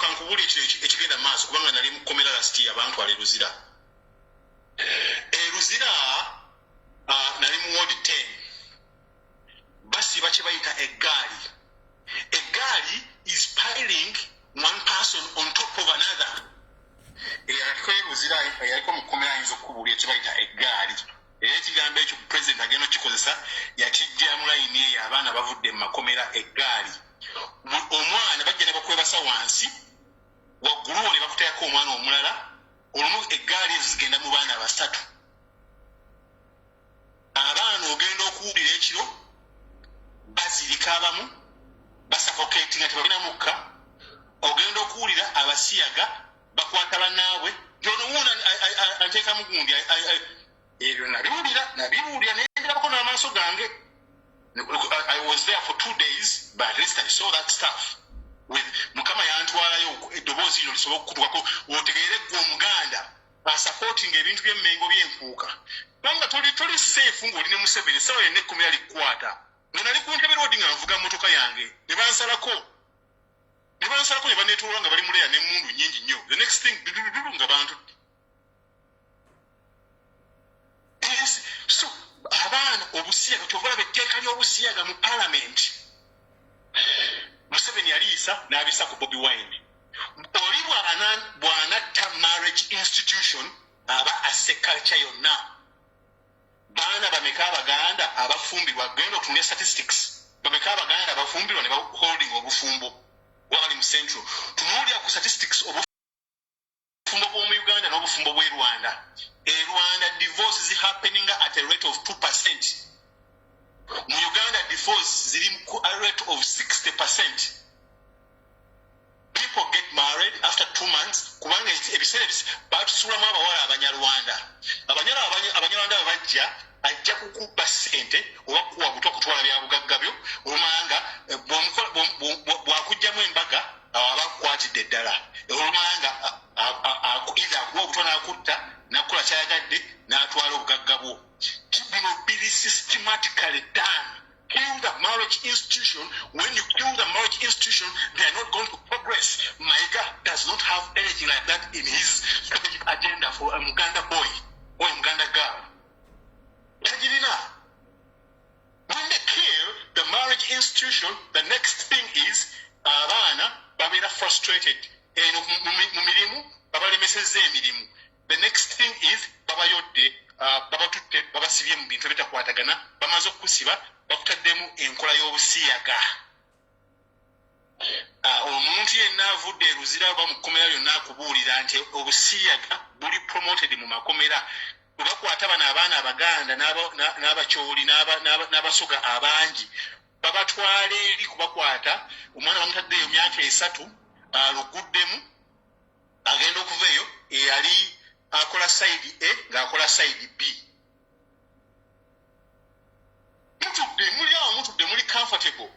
kankubuli ekigenda maaso kubanga nali mu komera lasti abantu ali Luzira Luzira nali mu ward 10 basi bakye bayita eggaali is piling one person on top of another yaliko Luzira yaliko mu komera ayinza okukubulya ekye bayita eggaali era ekigambo ekyo president agenda okikozesa yakijja mu layini eyo abaana bavudde mu makomera eggaali omwana bajja ne bakwebasa wansi waggulu ne bakutayako omwana omulala olumu eggaali ezo zigenda mu baana basatu abaana ogenda okuwulira ekiro bazirika abamu basafoketi nga tebalina mukka ogenda okuwulira abasiyaga bakwata bannaabwe ntonomuuna anteekamu gundi ebyo nabiwulira nengerabako n'amaaso gange. I was there for 2 days, but at least I saw that stuff. With Mukama yantwalayo eddoboozi lino lisobola okukutukako otegeere gwe Omuganda supporting ebintu by'emmengo by'enfuuka. Banga toli safe ng'oli ne Museveni essaawa yonna ekkumi alikwata. Nga nali ku Ntebe Road nga nvuga mmotoka yange ne bansalako ne baneetoolwa nga bali muleya n'emmundu nnyingi nnyo. The next thing nga bantu. Yes, so abaana obusiyaga kyovalaba etteeka ly'obusiyaga mu parliament Museveni aliisa n'abisa ku Bobi Wine oli bw'anatta marriage institution aba asse culture yonna baana bameka Abaganda abafumbirwa genda otunula statistics bameka Abaganda abafumbirwa ne baholding obufumbo wabali mu central tunuulira ku statistics obufumbo bw'omu Uganda n'obufumbo bw'e Rwanda Rwanda divorce is happening at a rate of 2%. Mu Uganda divorce ziri a rate of 60%. People get married after 2 months. Kubanga ebiseera batusulamu abawala Abanyarwanda ajja kukuba ssente oba kuwa butwa kutwala bya bugagga byo olumanga bwakujjamu embaga abakwatidde ddala olumanga either akuwa obutwa n'akutta nakola kyayagadde n'atwala obugagga bwo bino biri systematically done. Kill the marriage institution. When you kill the marriage institution, they are not going to progress. Maiga does not have anything like that in his strategic agenda for a Muganda boy or a Muganda girl. When they kill the marriage institution, the next thing is abana babera frustrated. The next thing is babayodde babatutte babasibye mu bintu ebitakwatagana bamaze okusiba bakutaddemu enkola y'obusiyaga. Omuntu yenna avudde Luzira oba mu kkomera lyonna akubuulira nti obusiyaga buli promoted mu makomera bakwata bano abaana Abaganda n'abakyoli n'abasoga abangi babatwala eri kubakwata omwana bamutaddeyo myaka 3 aluguddemu agenda okuva eyo eyali akola side A ng'akola side B. Mutudde muli comfortable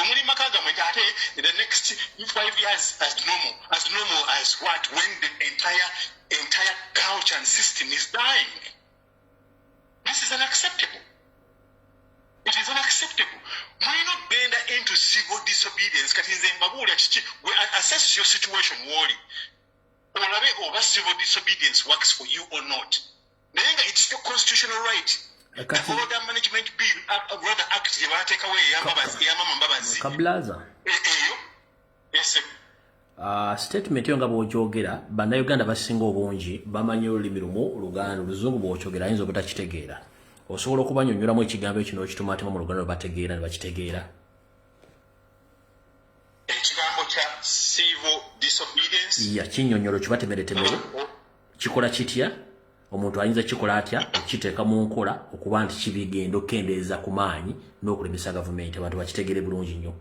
muli maka gamwe ate the next 5 years as normal as what when the entire culture and system is dying. This is unacceptable. It is unacceptable. We're not bend into civil disobedience. We assess your situation, worry. Or civil disobedience works for you or not. It's your constitutional right. The Order Management Bill, rather act, take away Kablaza. Yes, sir. Statement yo nga bw'ogyogera bannayuganda basinga obungi bamanyi olulimi lumu Luganda Luzungu bw'okyogera ayinza obutakitegeera osobola okubanyonnyolamu ekigambo ekyo n'okitumaatema mu Luganda bategeera ne bakitegeera. Ekigambo kya civil disobedience kinnyonnyolo kibatemeretemere kikola kitya omuntu ayinza kikola atya okiteeka mu nkola okuba nti kibigenda okukendeeza ku maanyi n'okulemesa gavumenti abantu bakitegeere bulungi nnyo.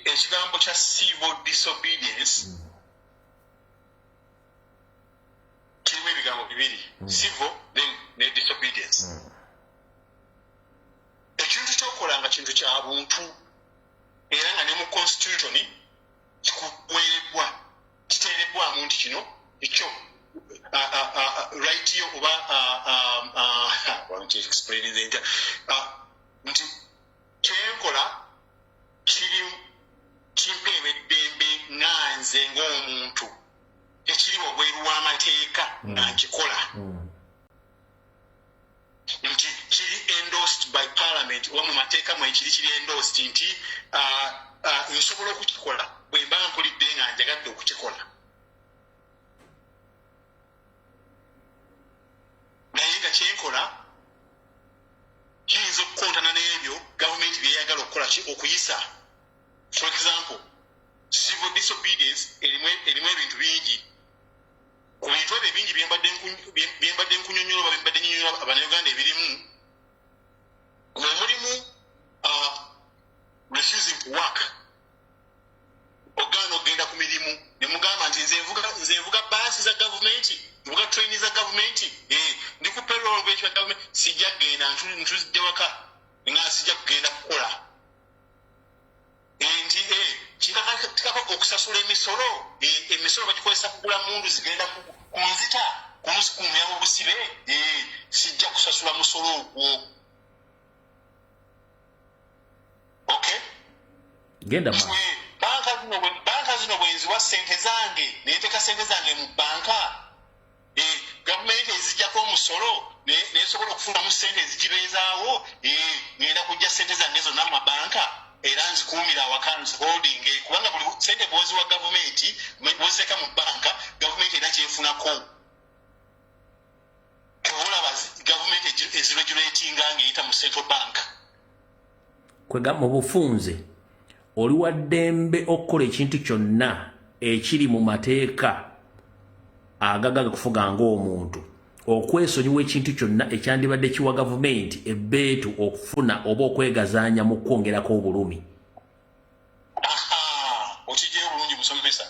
ekigambo kya civil disobedience kirimu ebigambo bibiri, civil then ne disobedience. Ekintu kyokola nga kintu kya buntu era nga ne mu constitution kikuweebwa kiteerebwamu nti kino ekyo right yo oba nti kyenkola kimpeebwa eddembe nga nze ng'omuntu ekiri wabweru w'amateeka nga nkikola nti kiri endorsed by parliament oba mu mateeka mwe kiri endorsed nti nsobola okukikola bwe mba mpulidde nga njagadde okukikola. Naye nga kyenkola kiyinza okukontana n'ebyo gavumenti byeyagala okukola ki okuyisa. For example, civil disobedience erimu ebintu bingi. Ku bintu ebyo bingi byembadde nkunyonyola oba byembadde nyonyola Abannayuganda ebirimu mwe mulimu refusing to work. Ogaana ogenda ku mirimu ne mugamba nti nze nvuga baasi za gavumenti, nvuga traini za gavumenti, ndi ku payroll wage ya gavumenti, sijja kugenda ntuzidde waka nga sijja kugenda kukola. Nti tikako okusasula emisolo, emisolo bagikozesa kugula mundu zigenda ku nzita kumusikuumya mu busibe, sijja kusasula musolo ogwo. Okay? Genda ma. Banka zino bwenziwa ssente zange neeteka ssente zange mu banka, gavumenti ezijjako omusolo nesobola okufunamu ssente ezigibeezaawo, ngenda kujja ssente zange zonna mu mabanka era nzikuumira awaka holding, kubanga buli ssente bwoziwa gavumenti bwoziteeka mu banka gavumenti era kyefunako. Olaba gavumenti eziregulatinga ng'eyita mu central bank. Kwega mu bufunze oli wa ddembe okukola ekintu kyonna ekiri mu mateeka agagaga kufuga ng'omuntu, okwesonyiwa ekintu kyonna ekyandibadde kiwa gavumenti ebbeetu okufuna oba okwegazaanya mu kwongerako obulumi. Okijjeyo bulungi musomesa.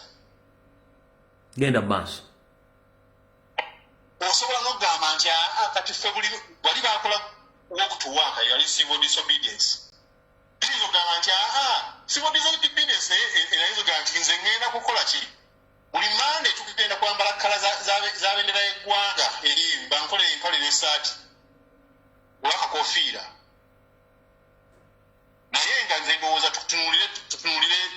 Genda maaso. Osobola n'okugamba nti kati ffe bali bakola wokutuwaaka yali civil disobedience. Ogamba nti civil disobedience erayinza nti nze ngenda kukola ki? Buli mande tukigenda kwambala kkala za bendera y'eggwanga bankole empale n'essaati oba akakofiira. Naye nga nze ndowooza tutunuulire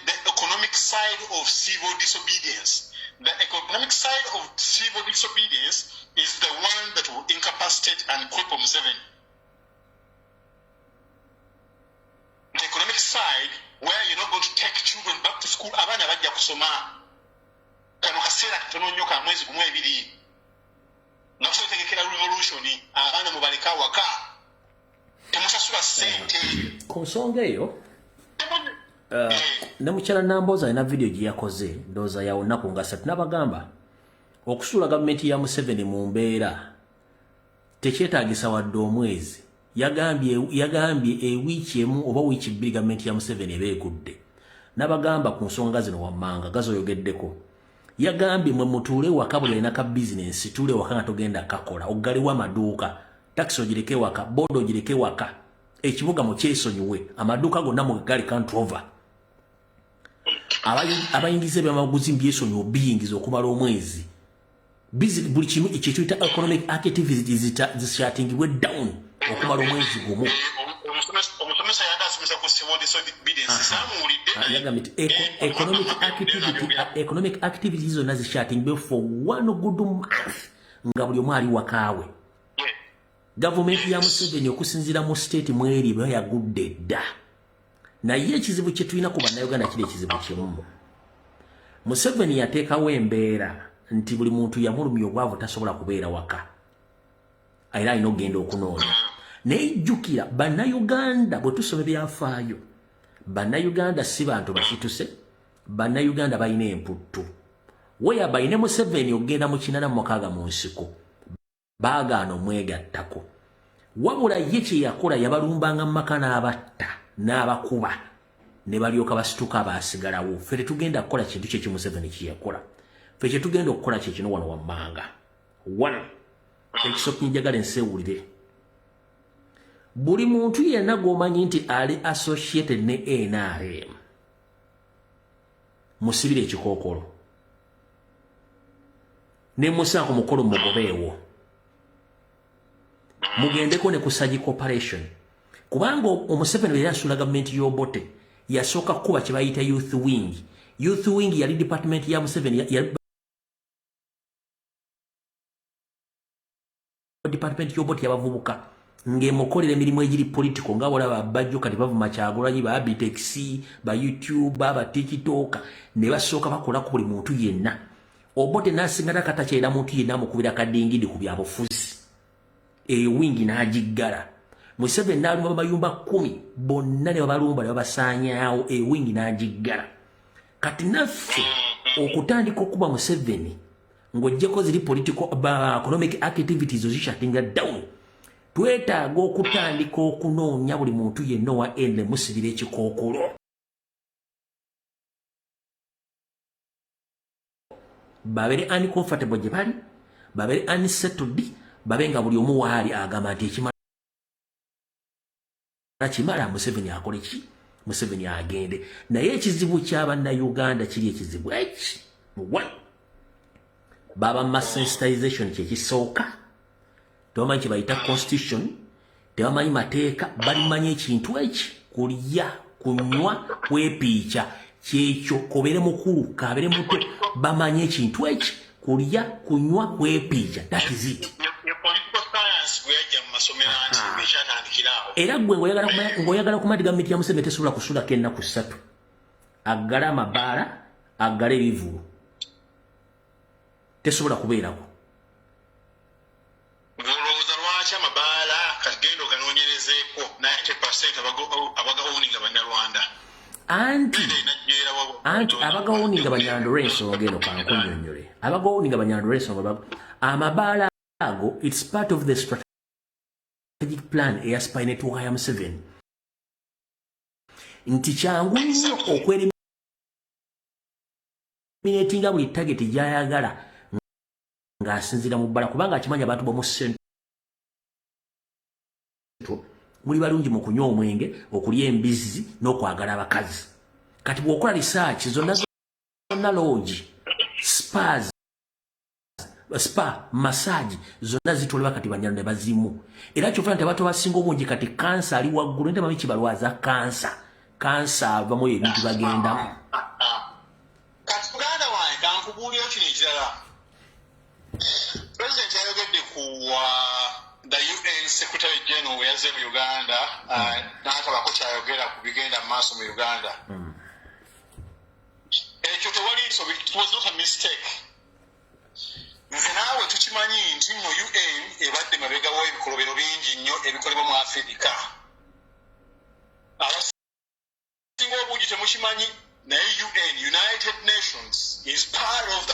the economic side of civil disobedience. The economic side of civil disobedience is the one that will incapacitate and cripple Museveni. The economic side where you're not going to take children back to school, abaana bajja kusoma. Kano kaseera katono nnyo ka mwezi gumu ebiri. Nga tuteekera revolution, abaana mubaleka waka. Temusasula ssente. Ku nsonga eyo ne mukyala Nambooza alina video gye yakoze ndowooza ya lunaku nga 3 n'abagamba okusuula gavumenti ya Museveni mu mbeera tekyetaagisa wadde omwezi. Yagambye ewiiki emu oba wiiki bbiri gavumenti ya Museveni eba egudde. N'abagamba ku nsonga zino wammanga gazoyogeddeko. Yagambye mwe mutuule waka buli alina ka bizinensi tuule waka nga togenda kakola, oggaliwo amaduuka, takisi ogireke waka, booda ogireke waka, ekibuga mu kyesonyiwe, amaduuka gonna mu gali kantrova. Abayingiza ebyamaguzi byesonyiwe biyingiza okumala omwezi. Buli kimu ekyo tuyita economic activities zishatingibwe down okumala omwezi gumu. Omusomesa yandasomesa ku civil disobedience samuwulidde economic activities zonna zishatingibwe for 1 good month nga buli omu ali wakaawe. Gavumenti ya Museveni okusinziira mu state mweri bwe yagudde dda. Naye ekizibu kye tulina ku bannayuganda kiri ekizibu kimu. Museveni yateekawo embeera nti buli muntu yamulumya obwavu tasobola kubeera waka. Era alina okugenda okunoonya. Nejjukira bannayuganda bwe tusoma ebyafaayo. Bannayuganda si bantu bakituse. Bannayuganda balina emputtu. Weyaba ne Museveni okugenda mu 86 mu nsiko. Baagaana omwegattako. Wabula ye kye yakola yabalumbanga mu maka n'abatta n'abakuba ne balyoka basituka abasigalawo ffe tetugenda kukola kintu kye Museveni kiyakola ffe kye tugenda okukola kye kino wano wammanga one ekisooka njagala ensewulire buli muntu yenna g'omanyi nti ali associated ne NRM musibire ekikookolo ne musaako mukolo mugobeewo mugendeko ne ku Surgical Operation kubanga Museveni yali asula gavumenti y'Obote yasooka kuba kye bayita youth wing yali department ya Museveni department y'Obote yabavubuka ng'emukolera emirimu egiri political nga bolaba bajjo kati bavuma Kyagulanyi ba Bitex ba YouTube ba TikTok ne basooka bakolako buli muntu yenna Obote n'asingana katakyera muntu yenna mukubira kadingidi ku byabufuzi wingi n'agiggala Museveni n'alumba amayumba 10 bonna ne babalumba ne babasaanyaawo wingi n'agiggala kati naffe okutandika okuba Museveni ng'oggyeko ziri political economic activities ozishatinga down twetaaga okutandika okunoonya buli muntu yenna wa NRM musibira ekikookolo babere uncomfortable gye bali babere unsettled babe nga buli omu waali agamba nti ekimala Museveni akole ki Museveni agende naye ekizibu ky'Abannayuganda kiri ekizibu eki baba mass sensitization kyekisooka tebamanyi kye bayita constitution tebamanyi mateeka balimanyi ekintu eki kulya kunywa kwepiica kyekyo kobeere mukulu kabeere muto bamanyi ekintu eki kulya kunywa kwepiica that is it era gwe ng'oyagala kumanya gavumenti ya Museveni tesobola kusulako ennaku 3 aggala amabaala aggala ebivulu tesobola kubeerako olowooza lwaki amabaala kagenda oganoonyerezeeko 90% abagawuninga bannalwanda anti abagawuninga banyandula ensonga eno kankunyonyole abagawuninga banyandula ensonga amabaala ago it's part of the strategic plan eyaspine network ya Museveni nti kyangu nnyo okweliminatinga buli target gy'ayagala ng'asinziira mu bbala kubanga akimanya abantu b'omu Central muli balungi mu kunywa omwenge okulya embizzi n'okwagala abakazi kati bw'okola research zonna lodge spa massage zonna zitolebwa kati banyalo ne bazimu era kyofuna nti abantu abasinga obungi kati kansa ali waggulu nte bami kibalwaza kansa avamu ebintu bagendamu kati muganda wange kankubuulira kino ekirala President ayogedde ku the UN Secretary General we yazze mu Uganda n'atabako kyayogera ku bigenda mu maaso mu Uganda ekyo tewali it was not a mistake nze naawe tukimanyi nti nno UN ebadde mabegawo ebikolobero bingi nnyo ebikolebwa mu Afirika abasinga obungi temukimanyi naye UN United Nations is part of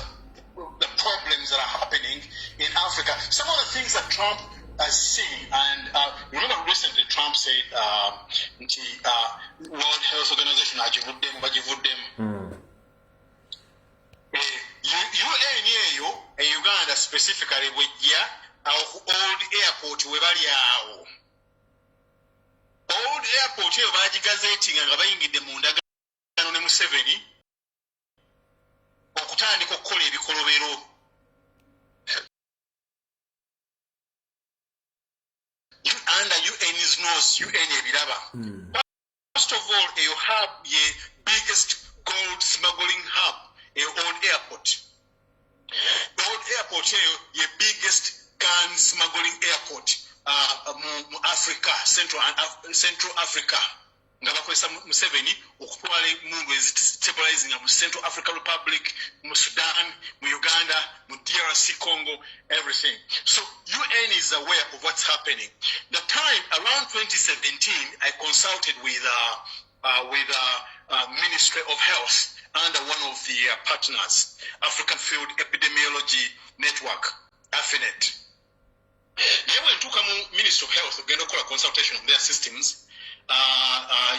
the problems that are happening in Africa. Some of the things that Trump has seen, and remember recently Trump said World Health Organization UN eyo Uganda specifically wejja old airport webali awo old airport eyo bagigazetinga nga bayingidde mu ndagaano ne Museveni okutandika okukola ebikolobero under UN's nose UN ebiraba first of all you have the biggest gold smuggling hub old airport eyo the biggest gun smuggling airport mu Africa Central Africa nga bakozesa Museveni okutwala emundu ezistabilizing mu Central African Republic, mu Sudan, mu Uganda, mu DRC Congo, everything. So UN is aware of what's happening. The time around 2017, I consulted with Ministry of Health under one of the partners, African Field Epidemiology Network, AFINET. They went to come Ministry of Health, again, consultation on their systems.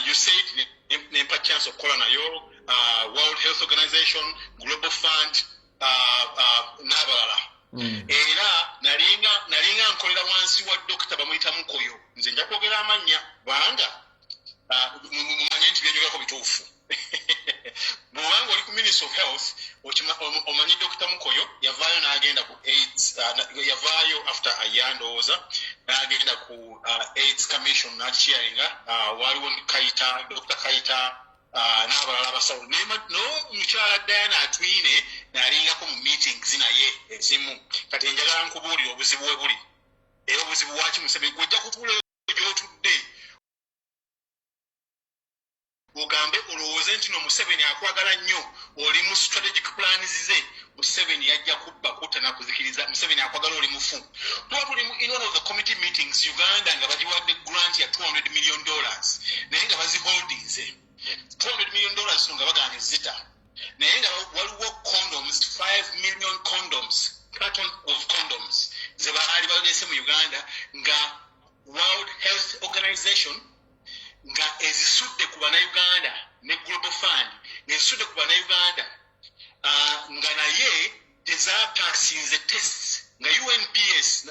You said nempa chance okukola nayo World Health Organization, Global Fund, n'abalala. Era nalinga nkolera wansi wa Dr. bamuyita Mukoyo. Nze nja kwogera amannya banga mumanye nti byenjogako bituufu. Bwanga oli ku Ministry of Health omanyi Dr. Mukoyo yavaayo n'agenda ku AIDS, yavaayo after a year ndowooza n'agenda ku AIDS Commission n'akiyaringa waliwo Kayita, Dr. Kayita n'abalala abasawo n'omukyala Diana Atwine n'alingako mu meetings naye ezimu. Kati njagala nkubuulira obuzibu we buli era obuzibu bwaki Museveni gwojja kutuula gy'otudde ugambe olowooze nti no Museveni akwagala nnyo oli mu strategic plans ze Museveni yajja kubba kutana kuzikiriza Museveni akwagala oli mufu. Tuba tuli in one of the committee meetings Uganda nga bagiwadde grant ya $200 million naye nga baziholdinze $200 million nga bagaanye zita naye nga waliwo condoms 5 million condoms, carton of condoms ze baali baleese mu Uganda nga World Health Organization nga ezisudde ku bannayuganda ne Global Fund ng'ezisudde ku bannayuganda nga naye tezapaasinze tests nga UNBS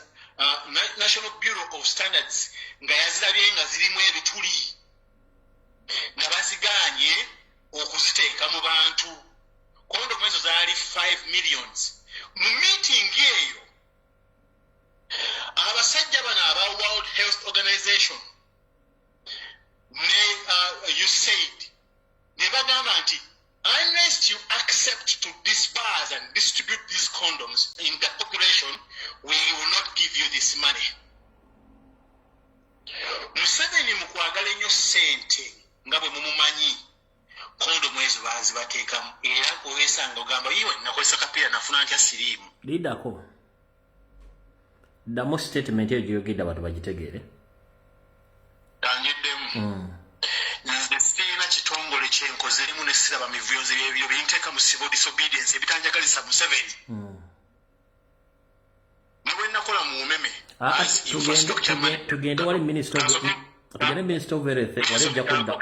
National Bureau of Standards nga yazirabye nga zirimu ebituli nga baziganye okuziteeka mu bantu. Kondomu ezo zaali 5 millions. Mu meeting eyo abasajja bano aba World Health Organization USAID ne bagamba nti unless you accept to disperse and distribute these condoms in the population, we will not give you this money. Museveni mu kwagala ennyo ssente nga bwe mumumanyi kondomu ezo bazibateekamu era oweesanga ogamba yiwe nakozesa kapiira nafuna ntya siriimu. Liddako ddamu statement eyo gy'oyogedde abantu bagitegeere. Tangiddemu nze sirina kitongole kyenkozemu ne siraba mivuyoze byebyo binteeka mu civil disobedience ebitanjagalisa Museveni. Ne bwe nakola mu umeme tugende wali Minister of Health wali ojja kudda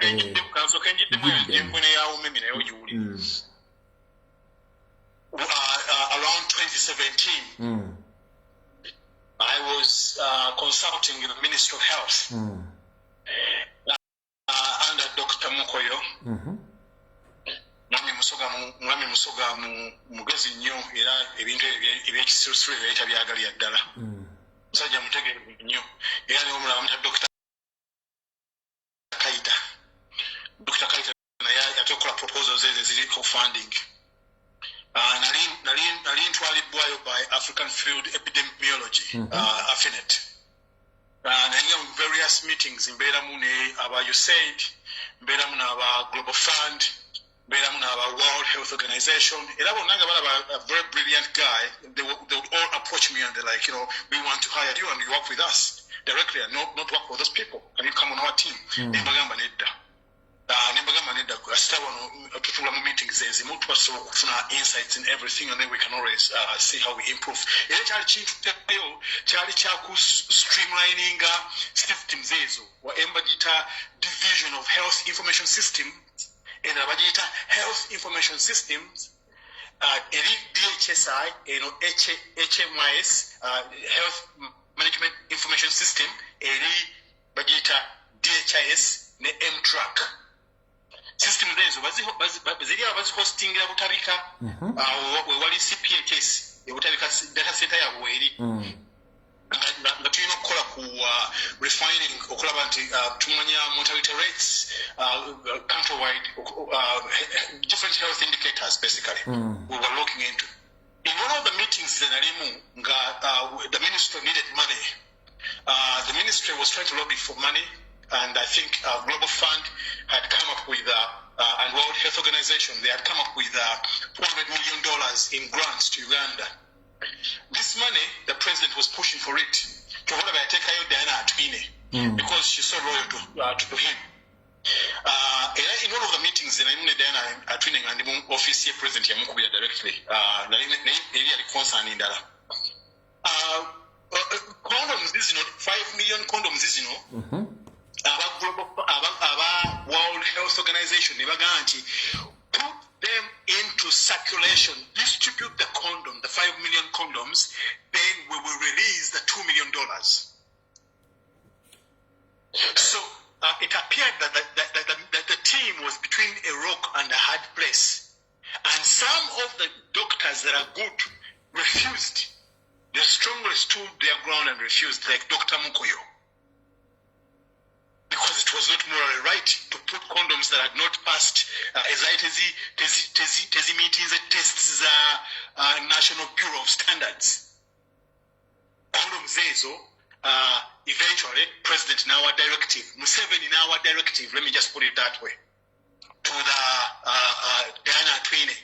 kansoke njiddemu enjempwene ya umeme nayo gyuli around 2017 I was consulting in the Ministry of Health under Dr. Mukoyo. Mwami Musoga mugezi nnyo era ebintu ebyekisirusiru ebyayita byagalya ddala. Musajja mutegeevu nnyo era ne omulaba Dr. Kayita. Dr. Kayita naye yatekola proposals ezo eziriko funding. Nali ntwalibbwayo by African Field Epidemiology, AFINET. Naye mu various meetings mbeeramu ne aba USAID, mbeeramu n'aba Global Fund, mbeeramu n'aba World Health Organization. Era bonna nga balaba a very brilliant guy, they would all approach me and they're like, we want to hire you and you work with us directly and not work for those people. Can you come on our team? Nembagamba nedda. Nembagamba nedda kasita wano tutula mu meetings ezimu tubasobola okufuna insights in everything and then we can always see how we improve. Era kyali kintuteyo kyali kyaku streamlining systems ezo bagiyita Division of Health Information System era bagiyita Health Information Systems eri DHSI eno HMIS Health Management Information System eri bagiyita DHIS ne M-Track. System ezo ziri abazihostingira Butabika wewali CPHS ebutabika data center yabwe eri nga tulina okukola ku refining okulaba nti tumanya mortality rates countrywide different health indicators basically we were looking into. In one of the meetings nalimu nga the ministry needed money. The ministry was trying to lobby for money and I think Global Fund had come up with and World Health Organization, they had come up with $200 million in grants to Uganda. This money, the president was pushing for it. To whatever I take Diana Atwine because she's so loyal to him. In one of the meetings, Diana Atwine and the office here president Yamukubira directly. Condoms, 5 million condoms, aba World Health Organization put them into circulation, distribute the condom, the 5 million condoms, then we will release the $2 million. So it appeared that the team was between a rock and a hard place. And some of the doctors that are good refused. They strongly stood their ground and refused, like Dr. Mukoyo. Because it was not morally right to put condoms that had not passed meetings and tests National Bureau of Standards. Condoms eventually, President now a directive, Museveni now a directive, let me just put it that way, to the Diana Twine.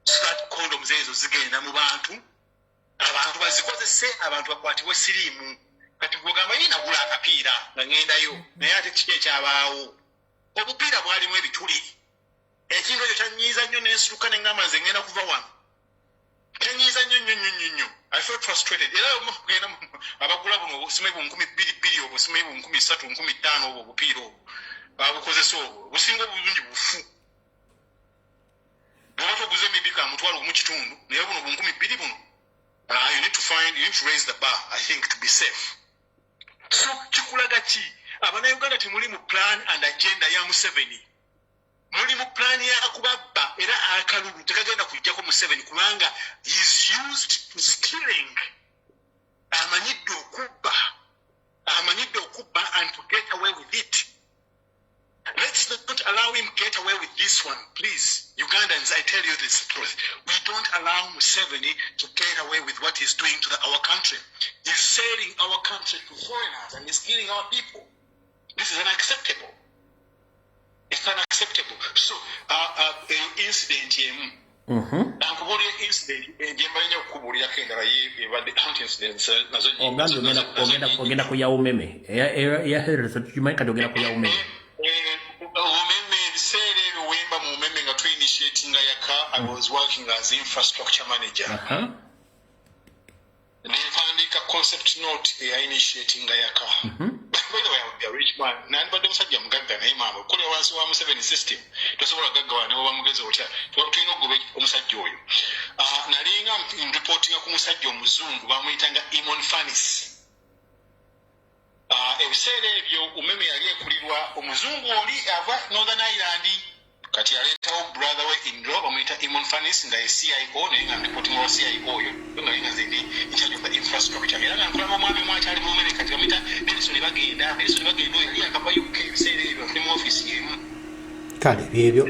Start condoms zigenda mu bantu, abantu bazikozese, abantu bakwatibwe siriimu. Kati gwogamba nagula akapiira nga ngendayo naye ate kiki ekyabaawo obupiira bwalimu ebituli ekintu ekyo kyanyiiza nnyo nensuluka ne ngamba nze ngenda kuva wano kyanyiiza nnyo I felt frustrated era genda abagula buno obusimayi bu 2,200 obusimayi bu 3,500 obwo obupiira obwo babukozesa obwo businga obulungi bufu bw'oba oguze emibika mutwalo mu kitundu naye buno bu 2,200 buno you need to raise the bar, I think, to be safe. So, chikulaga chi, Abanauganda timuli mu plan and agenda ya Museveni. Muli mu plan ya akubaba, era akalulu, tekagenda kujjako Museveni, kubanga is used to stealing. Amanyido okuba and to get away with it. Let's not allow him get away with this one, please. Ugandans, I tell you this truth. We don't allow Museveni to get away with what he's doing to our country. He's selling our country to foreigners and he's killing our people. This is unacceptable. It's unacceptable. So, incident here. Ogenda kuya umeme. Ogenda kuya umeme. I was working as infrastructure manager. Nefandika concept note initiating Yaka. By the way, I would be a rich man. Nobody was a young Gaga name. I could have answered 170 system. That's what I got. No one gets hotel. To go back Musajoy. Naringa in reporting a Musajo Muzungu, Wamitanga Imon Fanis. Ebisere ebyo umeme yali ekulirwa omuzungu oli ava Northern Ireland kati yaleetawo brother we in law bamuyita Imon Fanis nga CIO naye nga reporting wa CIO oyo nga yinga zindi in charge of the infrastructure era nga nkulaba omwami mwakyali mu America kati bamuyita Nelson bagenda oyo yali akava UK ebisere ebyo ali mu office yemu kale byebyo